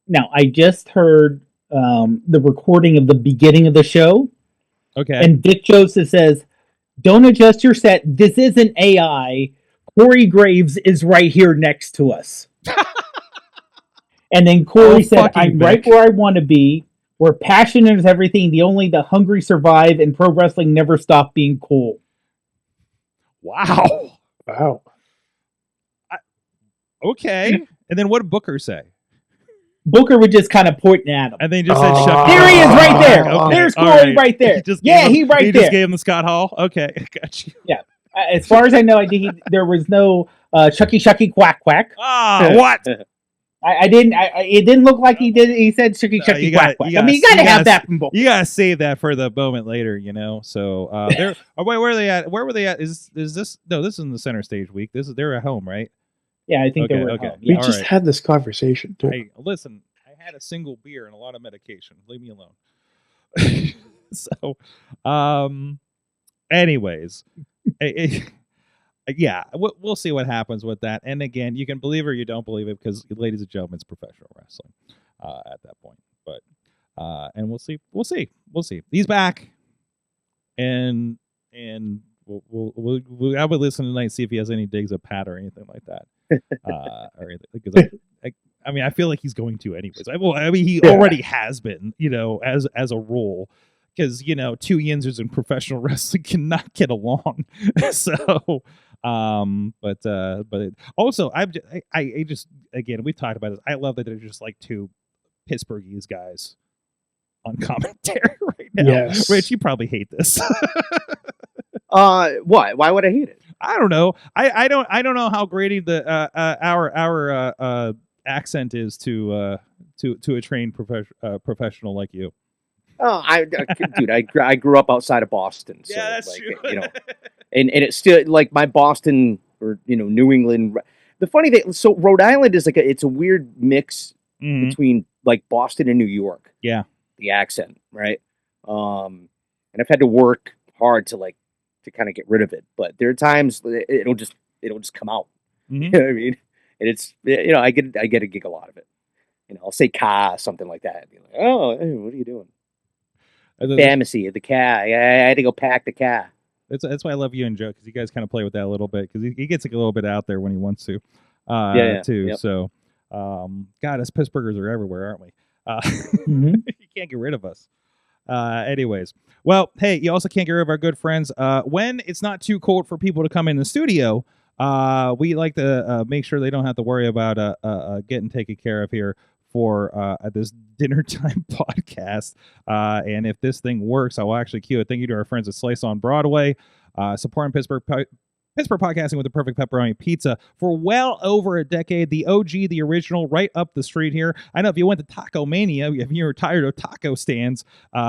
Now, I just heard the recording of the beginning of the show. Okay. And Vic Joseph says, don't adjust your set. This isn't AI. Corey Graves is right here next to us. And then Corey said, I'm right where I want to be. We're passionate as everything. The hungry survive, and pro wrestling never stop being cool. Wow. Okay. And then what did Booker say? Booker would just kind of point at him. And then just said, shut there he is right there. Okay. There's Corey right there. He there. Just gave him the Scott Hall? Okay. Got you. Yeah. As far as I know, there was no Shucky Quack Quack. Oh, what? I didn't. It didn't look like he did. He said Shucky Quack Quack. I mean, you got to have that from Booker. You got to save that for the moment later, you know. So, wait, where are they at? Where were they at? Is this? No, this is in the center stage week. They're at home, right? Yeah, I think they were at home. We just had this conversation too. Hey, listen, I had a single beer and a lot of medication. Leave me alone. So, anyways, yeah, we'll see what happens with that. And again, you can believe it or you don't believe it, because, ladies and gentlemen, it's professional wrestling at that point. But and we'll see. He's back, and we'll I would listen tonight, see if he has any digs of Pat or anything like that. Or anything, because I mean, I feel like he's going to anyways. I mean, he already has been, you know, as a rule, because, you know, two Yinzers in professional wrestling cannot get along. So, but also I just again, we've talked about this. I love that they're just like two Pittsburgh guys on commentary right now. Yes. Rich, you probably hate this. What? Why would I hate it? I don't know. I don't know how grading the our accent is to a trained professional like you. Oh, dude, I grew up outside of Boston. So, yeah, that's true. You know, and it's still like my Boston or, you know, New England. The funny thing, so Rhode Island is like it's a weird mix between like Boston and New York. Yeah. the accent, right? And I've had to work hard to kind of get rid of it. But there are times it'll just come out. Mhm. You know what I mean? And it's, I get a giggle out of it. I'll say "ka" something like that. Be like, oh, hey, what are you doing? Fantasy, the cat. I had to go pack the cat. That's why I love you and Joe, because you guys kind of play with that a little bit, because he gets a little bit out there when he wants to. Too. Yep. So, God, us Pittsburghers are everywhere, aren't we? Mhm. You can't get rid of us. Anyways, well, hey, you also can't get rid of our good friends. When it's not too cold for people to come in the studio, we like to make sure they don't have to worry about getting taken care of here for this dinner time podcast. And if this thing works, I will actually cue it. Thank you to our friends at Slice on Broadway, supporting Pittsburgh podcasting with the perfect pepperoni pizza for well over a decade. The OG, the original, right up the street here. I know if you went to Taco Mania, if you were tired of taco stands,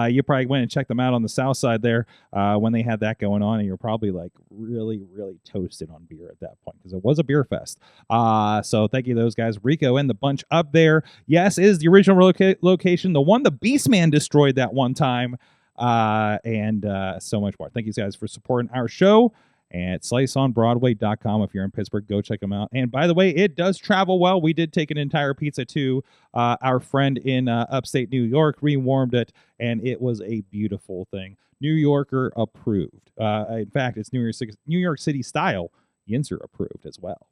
you probably went and checked them out on the south side there when they had that going on, and you're probably like really, really toasted on beer at that point, because it was a beer fest. So thank you to those guys, Rico and the bunch up there. Yes, it is the original location, the one the Beastman destroyed that one time, and so much more. Thank you guys for supporting our show. And sliceonbroadway.com. If you're in Pittsburgh, go check them out. And by the way, it does travel well. We did take an entire pizza to our friend in upstate New York, rewarmed it, and it was a beautiful thing. New Yorker approved. In fact, it's New York City style. Yinzer approved as well.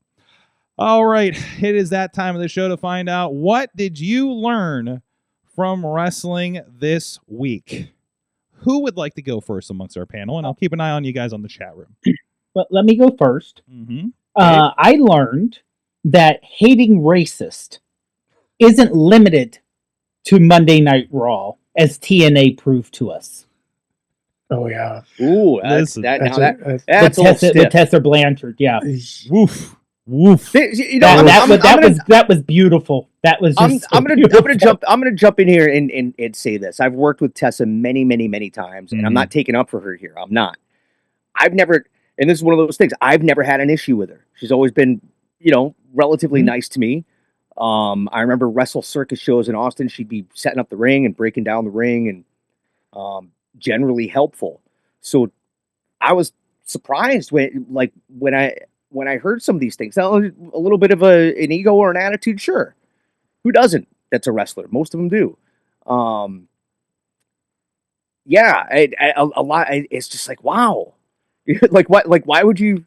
All right, it is that time of the show to find out, what did you learn from wrestling this week? Who would like to go first amongst our panel? And I'll keep an eye on you guys on the chat room. Well, let me go first. Mm-hmm. I learned that hating racist isn't limited to Monday Night Raw, as TNA proved to us. Oh yeah. Ooh, Listen, that's a little stiff. With Tessa Blanchard, yeah. Woof. Woof. That was beautiful. That was. I'm gonna jump in here and say this. I've worked with Tessa many times, and I'm not taking up for her here. I'm not. I've never, and this is one of those things. I've never had an issue with her. She's always been, relatively nice to me. I remember Wrestle Circus shows in Austin. She'd be setting up the ring and breaking down the ring, and generally helpful. So I was surprised when I heard some of these things. Now, a little bit of an ego or an attitude, sure. Who doesn't? That's a wrestler. Most of them do. A lot. It's just like, wow. Like what? Like, why would you?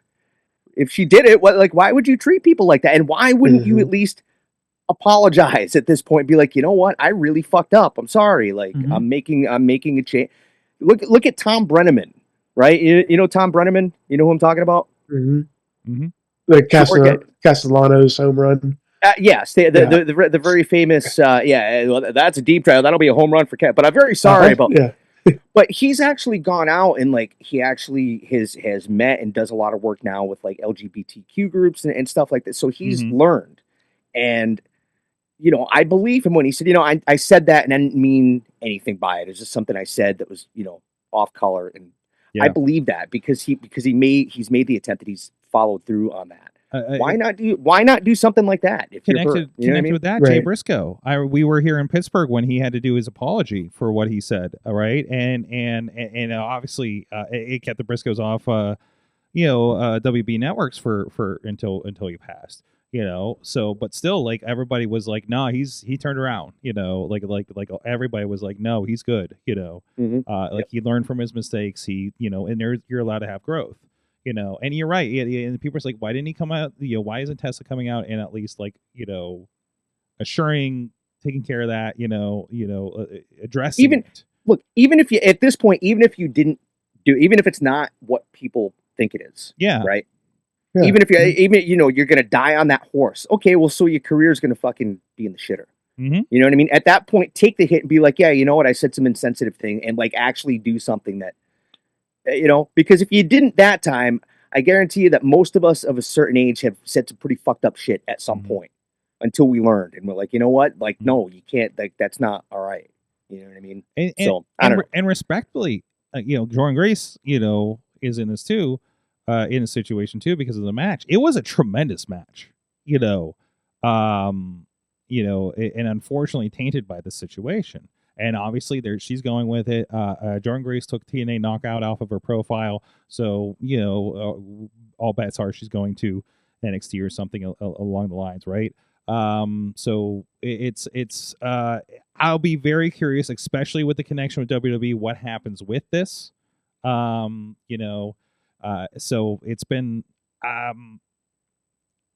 If she did it, why would you treat people like that? And why wouldn't you at least apologize at this point? Be like, you know what? I really fucked up. I'm sorry. Like, I'm making a change. Look at Tom Brenneman, right? You know Tom Brenneman. You know who I'm talking about? Mm-hmm. Mm-hmm. Like Castellano's home run. Yes, the very famous. That's a deep drive. That'll be a home run for Cat. But I'm very sorry about. Yeah. But he's actually gone out and he actually has met and does a lot of work now with LGBTQ groups and stuff like that. So he's learned, and I believe him when he said, I said that and I didn't mean anything by it. It's just something I said that was off color, and I believe that because he's made the attempt that he's followed through on that. Why not do something like that? If connected with that, right. Jay Briscoe. We were here in Pittsburgh when he had to do his apology for what he said. All right, and obviously it kept the Briscoes off, WB networks for until he passed. So but still, everybody was like, no, he turned around. Everybody was like, no, he's good. He learned from his mistakes. He and you're allowed to have growth. And you're right. And people are like, why didn't he come out? Why isn't Tessa coming out and at least assuring, taking care of that, addressing it? Look, even if you, at this point, even if it's not what people think it is. Yeah. Right. Yeah. Even if you're going to die on that horse. Okay. Well, so your career is going to fucking be in the shitter. Mm-hmm. You know what I mean? At that point, take the hit and be like, yeah, you know what? I said some insensitive thing, and actually do something that, because if you didn't that time, I guarantee you that most of us of a certain age have said some pretty fucked up shit at some point until we learned. And we're like, you know what? No, you can't, that's not all right. You know what I mean? I don't know. And respectfully, Jordan Grace, is in this too, in a situation too, because of the match. It was a tremendous match, and unfortunately tainted by the situation. And obviously, she's going with it. Jordan Grace took TNA knockout off of her profile, so all bets are she's going to NXT or something along the lines, right? So it's I'll be very curious, especially with the connection with WWE, what happens with this. So it's been I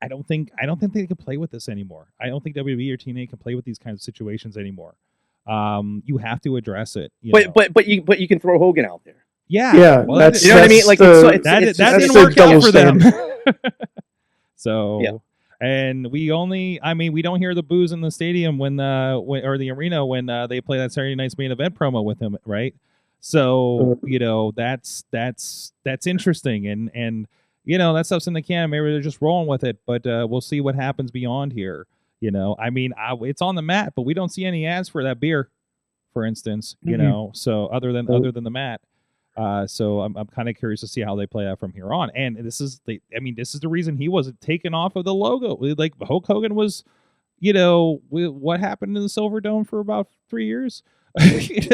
don't think they can play with this anymore. I don't think WWE or TNA can play with these kinds of situations anymore. You have to address it. But you can throw Hogan out there. Yeah, well, that's you know what I mean. Like that didn't the work out double for them. standard. So Yeah. and we don't hear the boos in the stadium when or the arena when they play that Saturday night's main event promo with him, right? So that's interesting, and that stuff's in the can. Maybe they're just rolling with it, but we'll see what happens beyond here. It's on the mat, but we don't see any ads for that beer, for instance. So other than the mat. So I'm kind of curious to see how they play out from here on. And this is the reason he wasn't taken off of the logo. Like Hulk Hogan was, what happened in the Silver Dome for about 3 years, which is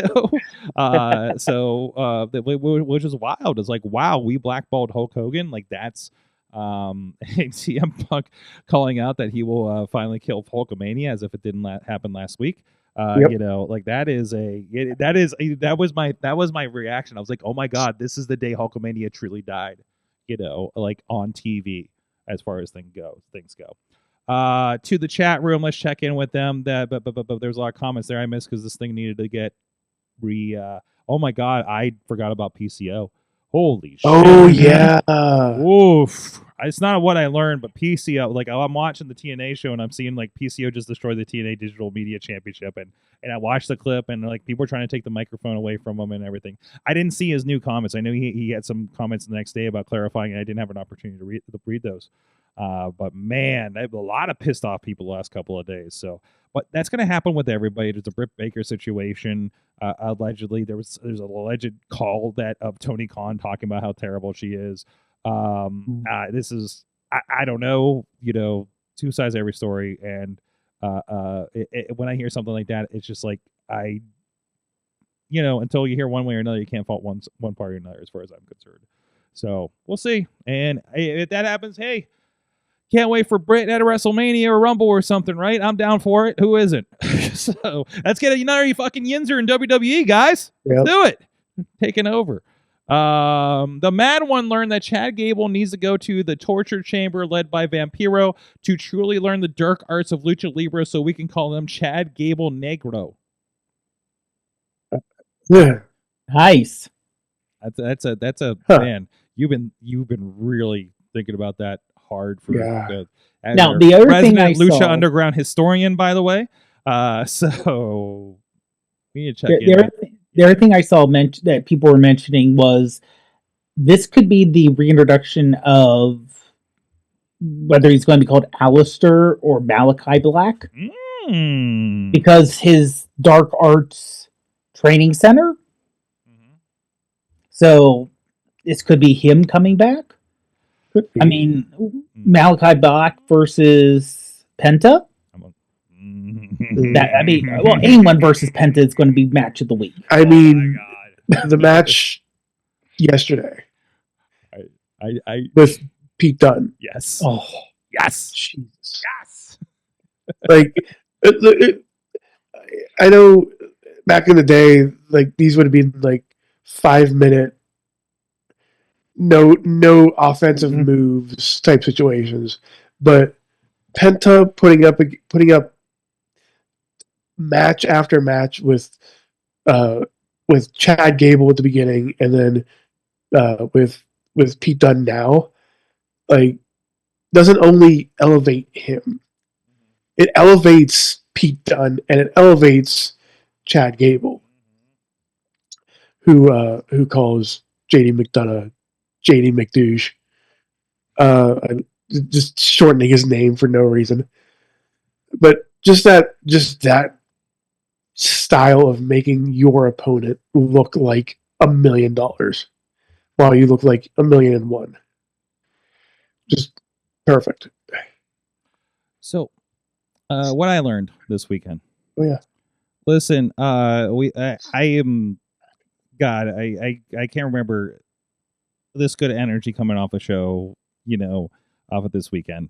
wild. It's like, wow, we blackballed Hulk Hogan. Like that's, CM Punk calling out that he will finally kill Hulkamania as if it didn't happen last week. Like that was my reaction. I was like, oh my God, this is the day Hulkamania truly died, like on TV as far as things go. To the chat room, let's check in with them. But there's a lot of comments there I missed because this thing needed to get oh my God, I forgot about PCO. Holy shit. Oh yeah. Oof. It's not what I learned, but PCO, like I'm watching the TNA show and I'm seeing like PCO just destroy the TNA Digital Media Championship, and I watched the clip and like people were trying to take the microphone away from him and everything. I didn't see his new comments. I know he had some comments the next day about clarifying, and I didn't have an opportunity to read those. But man, I have a lot of pissed off people the last couple of days. So, but that's going to happen with everybody. There's a Britt Baker situation. Allegedly, there's an alleged call of Tony Khan talking about how terrible she is. This is I don't know. Two sides to every story, and when I hear something like that, it's just like until you hear one way or another, you can't fault one party or another, as far as I'm concerned. So we'll see. And if that happens, hey. Can't wait for Britt at a WrestleMania or Rumble or something, right? I'm down for it. Who isn't? So let's get another fucking Yinzer in WWE, guys. Yep. Let's do it. Taking over. The Mad One learned that Chad Gable needs to go to the torture chamber led by Vampiro to truly learn the dark arts of Lucha Libre, so we can call them Chad Gable Negro. Yeah. Nice. That's a man. You've been really thinking about that hard for now the other thing I Lucha saw, Underground historian, by the way. So we need to check the other thing I saw that people were mentioning was this could be the reintroduction of whether he's going to be called Alistair or Malachi Black, because his Dark Arts Training Center. So this could be him coming back. I mean, Malachi Black versus Penta. Anyone versus Penta is going to be match of the week. I mean, the match yesterday I with Pete Dunne. Yes. Oh, yes. Jesus. Yes. Like, I know back in the day, like these would have been like 5-minute, no offensive moves type situations, but Penta putting up match after match with Chad Gable at the beginning, and then with Pete Dunne now, like, doesn't only elevate him, it elevates Pete Dunne and it elevates Chad Gable, who calls JD McDonough JD McDouche, just shortening his name for no reason. But just that style of making your opponent look like $1 million while you look like $1,000,001. Just perfect. So, what I learned this weekend. Oh yeah. Listen, I am, God, I can't remember this good energy coming off a show, off of this weekend.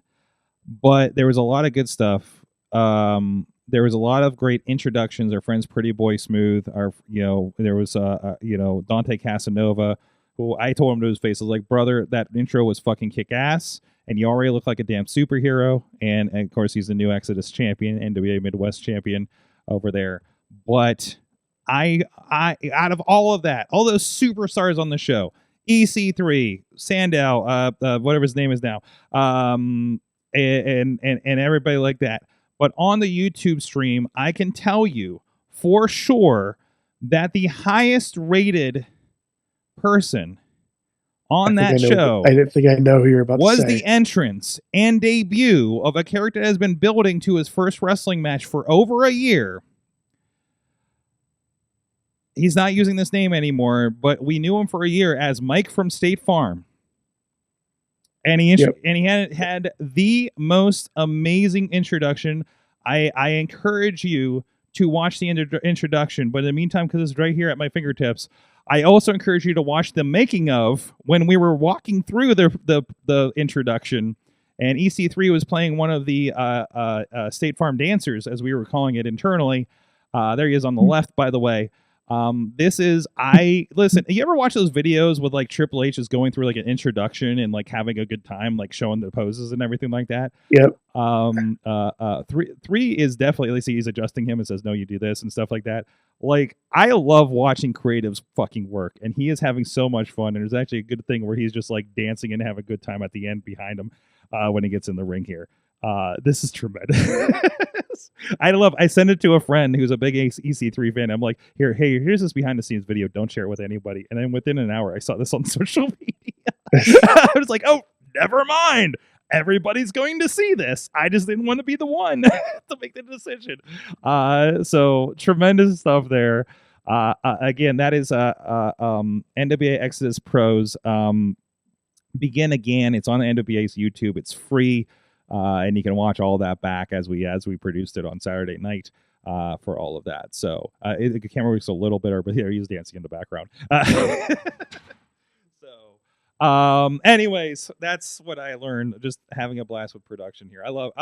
But there was a lot of good stuff. There was a lot of great introductions. Our friends Pretty Boy Smooth, there was Dante Casanova, who I told him to his face, I was like, brother, that intro was fucking kick ass, and you already look like a damn superhero. And of course, he's the new Exodus champion, NWA Midwest champion over there. But I out of all of that, all those superstars on the show, EC3, Sandow, whatever his name is now, and everybody like that. But on the YouTube stream, I can tell you for sure that the highest rated person on that show, I didn't think I know who you're about was to say. the entrance and debut of a character that has been building to his first wrestling match for over a year. He's not using this name anymore, but we knew him for a year as Mike from State Farm. And he had the most amazing introduction. I encourage you to watch the introduction, but in the meantime, because it's right here at my fingertips, I also encourage you to watch the making of when we were walking through the introduction, and EC3 was playing one of the State Farm dancers, as we were calling it internally. There he is on the left, by the way. Listen, you ever watch those videos with like Triple H is going through like an introduction and like having a good time, like showing the poses and everything like that? Yep. Three is definitely, at least he's adjusting him and says, no, you do this and stuff like that. Like, I love watching creatives fucking work, and he is having so much fun. And there's actually a good thing where he's just like dancing and having a good time at the end behind him, when he gets in the ring here. This is tremendous. I sent it to a friend who's a big EC3 fan. I'm like, here's this behind the scenes video. Don't share it with anybody. And then within an hour, I saw this on social media. I was like, oh, never mind. Everybody's going to see this. I just didn't want to be the one to make the decision. So tremendous stuff there. Again, that is NWA Exodus Pros. Begin Again. It's on NWA's YouTube. It's free. And you can watch all that back as we produced it on Saturday night for all of that. So the camera works a little bit, but here he's dancing in the background. Anyways, that's what I learned. Just having a blast with production here. I love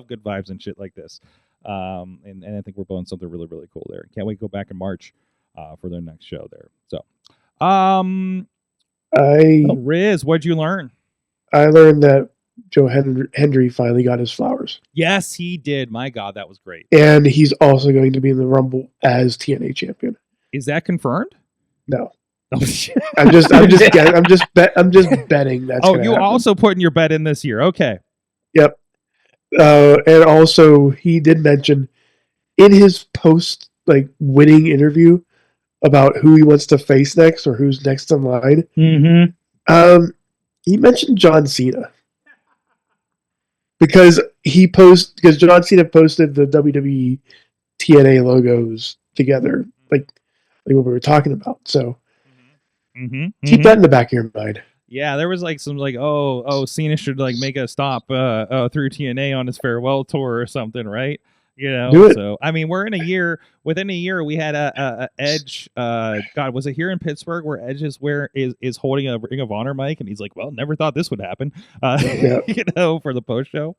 good vibes and shit like this. And I think we're building something really, really cool there. Can't wait to go back in March for their next show there. So, Rizz, what'd you learn? I learned that Joe Hendry finally got his flowers. Yes, he did. My God, that was great. And he's also going to be in the Rumble as TNA champion. Is that confirmed? No. Oh, shit. I'm just betting that's you also putting your bet in this year. Okay. Yep. And also he did mention in his post winning interview about who he wants to face next or who's next in line. Mm-hmm. He mentioned John Cena. Because John Cena posted the WWE TNA logos together, like what we were talking about. So keep that in the back of your mind. Yeah, there was like some Cena should make a stop through TNA on his farewell tour or something, right? Do it. So I mean, we're in a year. Within a year, we had a Edge. God, was it here in Pittsburgh where Edge is holding a Ring of Honor mic, and he's like, "Well, never thought this would happen." For the post show,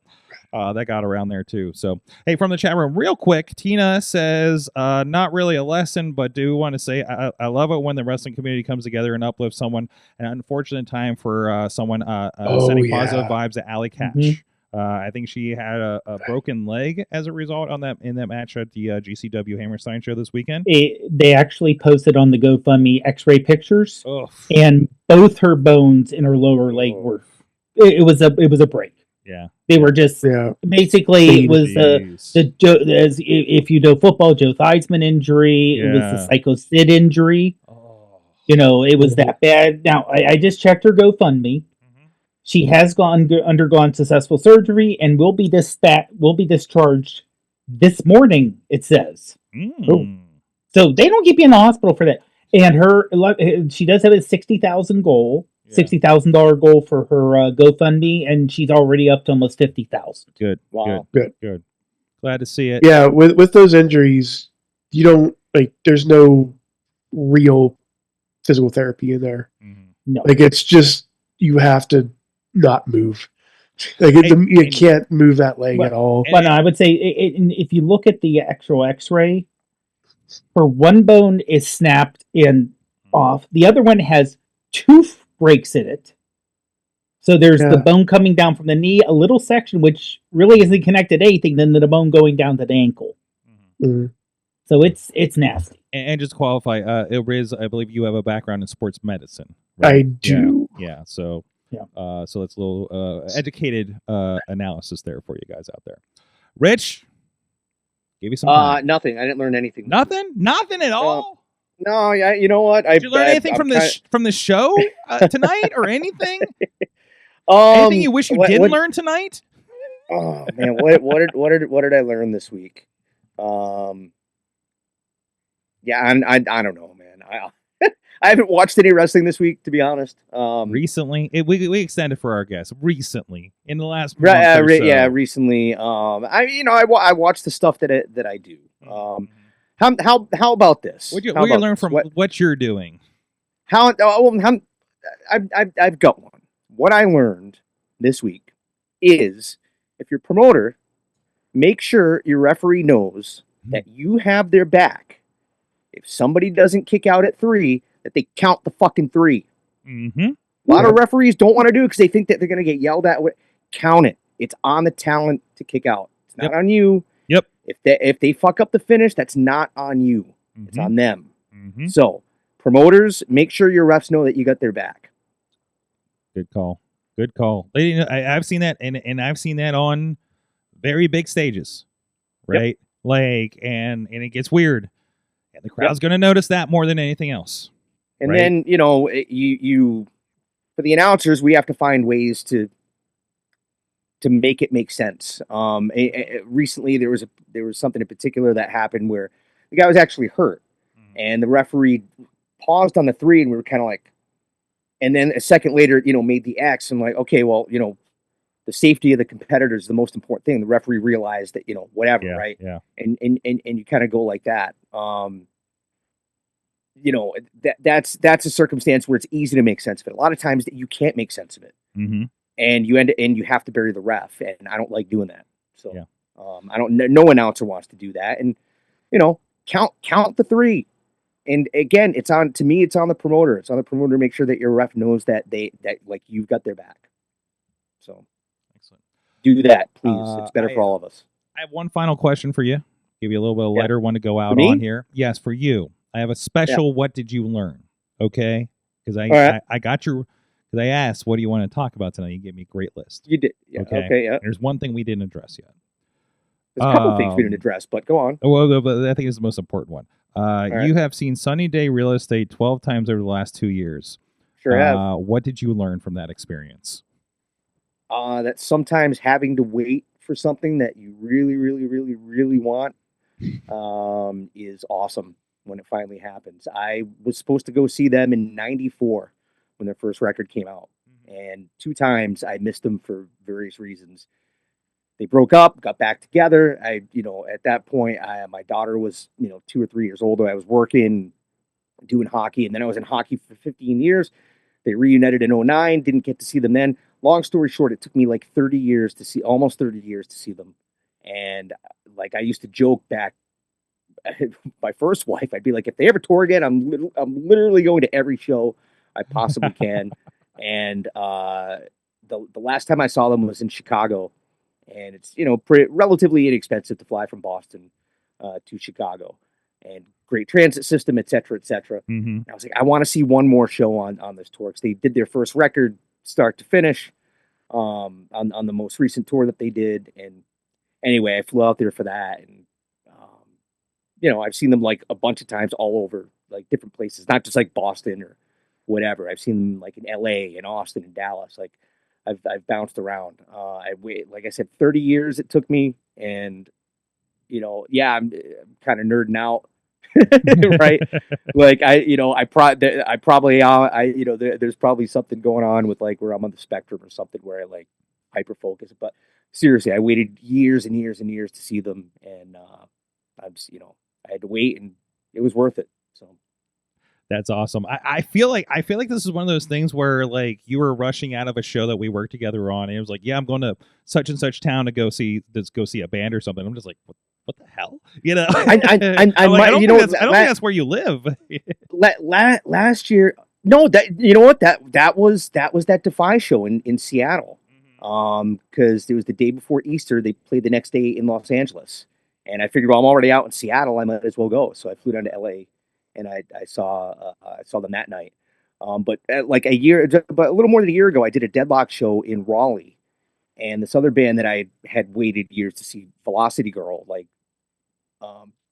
that got around there too. So, hey, from the chat room, real quick, Tina says, "Not really a lesson, but do want to say I love it when the wrestling community comes together and uplifts someone. An unfortunate time for someone sending positive vibes at Alley Catch." Mm-hmm. I think she had a broken leg as a result in that match at the GCW Hammerstein show this weekend. They actually posted on the GoFundMe X-ray pictures, and both her bones in her lower leg were. It was a break. Yeah, they were just basically it was if you know football, Joe Theismann injury. It was the Psycho Sid injury. It was that bad. Now I just checked her GoFundMe. She has undergone successful surgery and will be discharged this morning, it says. So they don't keep you in the hospital for that. And she does have a $60,000 goal, $60,000 goal for her GoFundMe, and she's already up to almost 50,000. Good. Wow. Good. Glad to see it. Yeah, with those injuries, you don't like. There's no real physical therapy in there. No. Like it's just you have to not move. Like you can't move that leg at all. But no, I would say if you look at the actual X-ray, for one bone is snapped and off. The other one has two breaks in it. So there's the bone coming down from the knee, a little section which really isn't connected to anything, then the bone going down to the ankle. Mm-hmm. So it's nasty. And just to qualify, Rizz, I believe you have a background in sports medicine. Right? I do. Yeah. So Yeah. so it's a little educated analysis there for you guys out there. Rich, give you some time. Nothing. I didn't learn anything. Nothing at all. No, yeah. You know what? Did you learn anything from the show tonight or anything? Anything you wish you didn't learn tonight? Oh man, what did I learn this week? Yeah, I don't know, man. I haven't watched any wrestling this week, to be honest. Recently, we extended for our guests. Recently, in the last month or so. Yeah, recently. I watch the stuff that I do. How about this? What you learn from what you're doing? I've got one. What I learned this week is if you're a promoter, make sure your referee knows that you have their back. If somebody doesn't kick out at 3, that they count the fucking 3. Mm-hmm. A lot of referees don't want to do it because they think that they're going to get yelled at. Count it. It's on the talent to kick out. It's not on you. Yep. If they fuck up the finish, that's not on you. Mm-hmm. It's on them. Mm-hmm. So, promoters, make sure your refs know that you got their back. Good call. I've seen that, and I've seen that on very big stages, right? Yep. Like, and it gets weird, and the crowd's going to notice that more than anything else. And then you for the announcers, we have to find ways to make it make sense. Recently, there was something in particular that happened where the guy was actually hurt, and the referee paused on the 3, and we were kind of like. And then a second later, made the X. I'm like, okay, well, the safety of the competitor is the most important thing. The referee realized that, whatever, right? Yeah. And you kind of go like that. That's a circumstance where it's easy to make sense of it. A lot of times that you can't make sense of it, and you have to bury the ref. And I don't like doing that. So, no announcer wants to do that. And count the 3. And again, it's on the promoter. It's on the promoter to make sure that your ref knows that like you've got their back. So excellent. Do that, please. It's better for all of us. I have one final question for you. Give you a little bit of lighter one to go out on here. Yes, for you. I have a special what did you learn? Okay? Because I got your because I asked what do you want to talk about tonight? You gave me a great list. You did. Yeah. Okay, yeah. There's one thing we didn't address yet. There's a couple things we didn't address, but go on. Well, but I think it's the most important one. You have seen Sunny Day Real Estate 12 times over the last 2 years. Sure have. What did you learn from that experience? That sometimes having to wait for something that you really, really, really, really want is awesome when it finally happens. I was supposed to go see them in '94 when their first record came out. And 2 times I missed them for various reasons. They broke up, got back together. At that point, my daughter was, 2 or 3 years older. I was working, doing hockey, and then I was in hockey for 15 years. They reunited in '09, didn't get to see them then. Long story short, it took me like almost 30 years to see them. And like I used to joke back, my first wife, I'd be like, if they ever tour again, I'm literally going to every show I possibly can. And the last time I saw them was in Chicago. And it's, relatively inexpensive to fly from Boston to Chicago, and great transit system, et cetera, et cetera. Mm-hmm. I was like, I want to see one more show on this tour. Because they did their first record start to finish on the most recent tour that they did. And anyway, I flew out there for that. And, I've seen them like a bunch of times all over, like different places, not just like Boston or whatever. I've seen them like in LA, in Austin, in Dallas, like. I've bounced around. Like I said, 30 years it took me, and I'm kind of nerding out, right? Like there's probably something going on with like where I'm on the spectrum or something where I like hyper focus. But seriously, I waited years and years and years to see them, and I had to wait, and it was worth it. So That's awesome. I feel like this is one of those things where like you were rushing out of a show that we worked together on, and it was like, yeah, I'm going to such and such town to go see a band or something. I'm just like, what the hell, you know? I don't think that's where you live. last year, no, that was that Defy show in Seattle. Because it was the day before Easter. They played the next day in Los Angeles, and I figured, well, I'm already out in Seattle, I might as well go. So I flew down to LA, and I saw them that night. But like a little more than a year ago, I did a Deadlock show in Raleigh, and this other band that I had waited years to see, Velocity Girl, like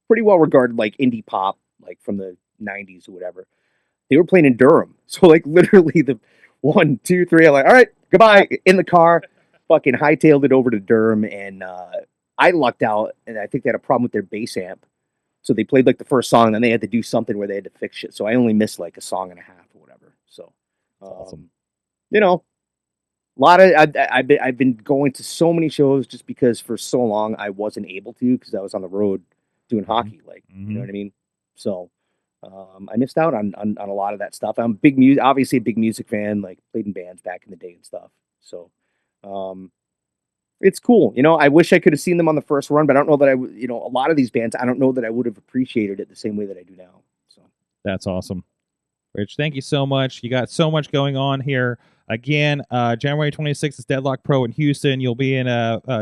pretty well regarded, like indie pop, like from the 90s or whatever. They were playing in Durham, so like literally the 1, 2, 3, I'm like, all right, goodbye, in the car, fucking hightailed it over to Durham, and I lucked out, and I think they had a problem with their bass amp. So they played like the first song, and then they had to do something where they had to fix shit. So I only missed like a song and a half or whatever. So, awesome. You know, a lot of I've been going to so many shows just because for so long I wasn't able to because I was on the road doing hockey, like you know what I mean. So I missed out on a lot of that stuff. I'm obviously a big music fan, like played in bands back in the day and stuff. So it's cool. You know, I wish I could have seen them on the first run, but I don't know that a lot of these bands, I don't know that I would have appreciated it the same way that I do now. So that's awesome. Rich, thank you so much. You got so much going on here. Again, January 26th is Deadlock Pro in Houston. You'll be in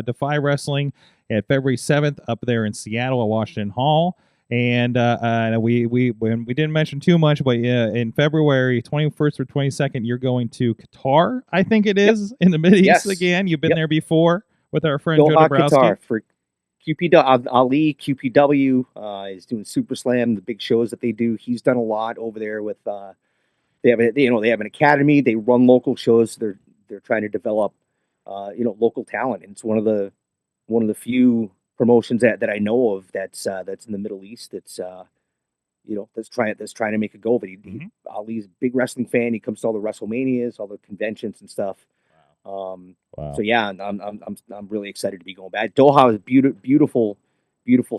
Defy Wrestling at February 7th up there in Seattle at Washington Hall. And we didn't mention too much, but in February 21st or 22nd, you're going to Qatar, I think it is, in the Middle East again. You've been there before with our friend Joe Dabrowski. Qatar for Ali QPW is doing Super Slam, the big shows that they do. He's done a lot over there with they have an academy. They run local shows. They're trying to develop local talent. And it's one of the few promotions that I know of that's in the Middle East that's trying to make a go of it. Ali's a big wrestling fan. He comes to all the WrestleManias, all the conventions and stuff. Wow. So yeah, I'm really excited to be going back. Doha is a beautiful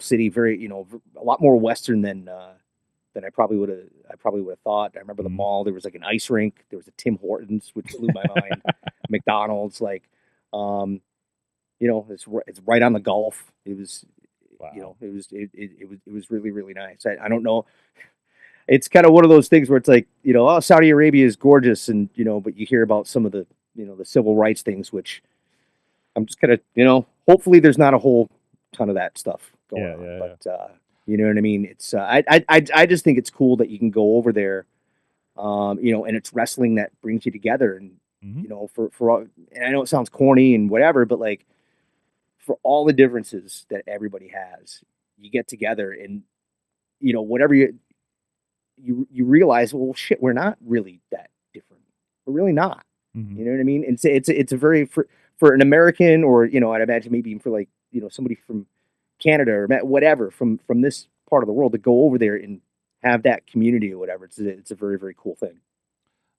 city. Very a lot more Western than I probably would have thought. I remember the mall. There was like an ice rink. There was a Tim Hortons, which blew my mind. McDonald's, like. It's right on the Gulf. It was, it was really, really nice. I don't know. It's kind of one of those things where it's like, Saudi Arabia is gorgeous and, but you hear about some of the, the civil rights things, which I'm just kind of, hopefully there's not a whole ton of that stuff going on. But, you know what I mean? It's, I just think it's cool that you can go over there, and it's wrestling that brings you together and, and I know it sounds corny and whatever, but like, for all the differences that everybody has, you get together and, whatever you realize, well, shit, we're not really that different. We're really not. You know what I mean? And it's a very, for an American or, I'd imagine maybe even for like, somebody from Canada or whatever, from this part of the world to go over there and have that community or whatever. It's a very, very cool thing.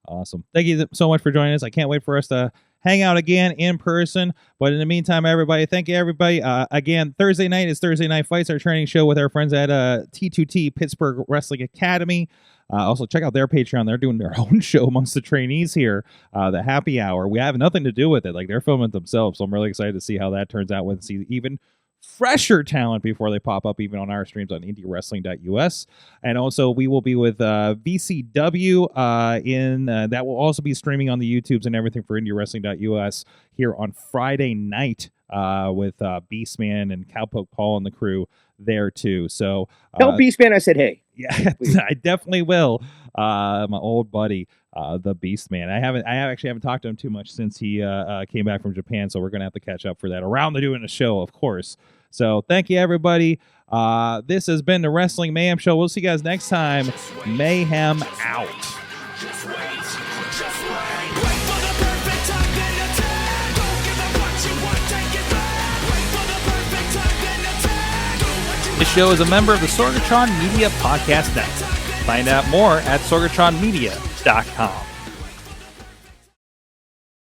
Awesome. Thank you so much for joining us. I can't wait for us to hang out again in person. But in the meantime, everybody, thank you, everybody. Again, Thursday night is Thursday Night Fights, our training show with our friends at T2T Pittsburgh Wrestling Academy. Also, check out their Patreon. They're doing their own show amongst the trainees here, the Happy Hour. We have nothing to do with it. Like, they're filming it themselves. So I'm really excited to see how that turns out with see even fresher talent before they pop up even on our streams on indiewrestling.us. And also we will be with VCW that will also be streaming on the YouTubes and everything for indiewrestling.us here on Friday night with Beastman and Cowpoke Paul and the crew there too. So tell Beastman I said hey. Yeah, I definitely will. My old buddy, the Beastman. I actually haven't talked to him too much since he came back from Japan, so we're gonna have to catch up for that around the doing the show, of course. So thank you, everybody. This has been the Wrestling Mayhem Show. We'll see you guys next time. Mayhem out. Just wait. Wait for the perfect time, then attack. Don't give up what you want, take it back. Wait for the perfect time, then attack. Do what you This show is a member of the Sorgatron Media Podcast Network. Find out more at sorgatronmedia.com.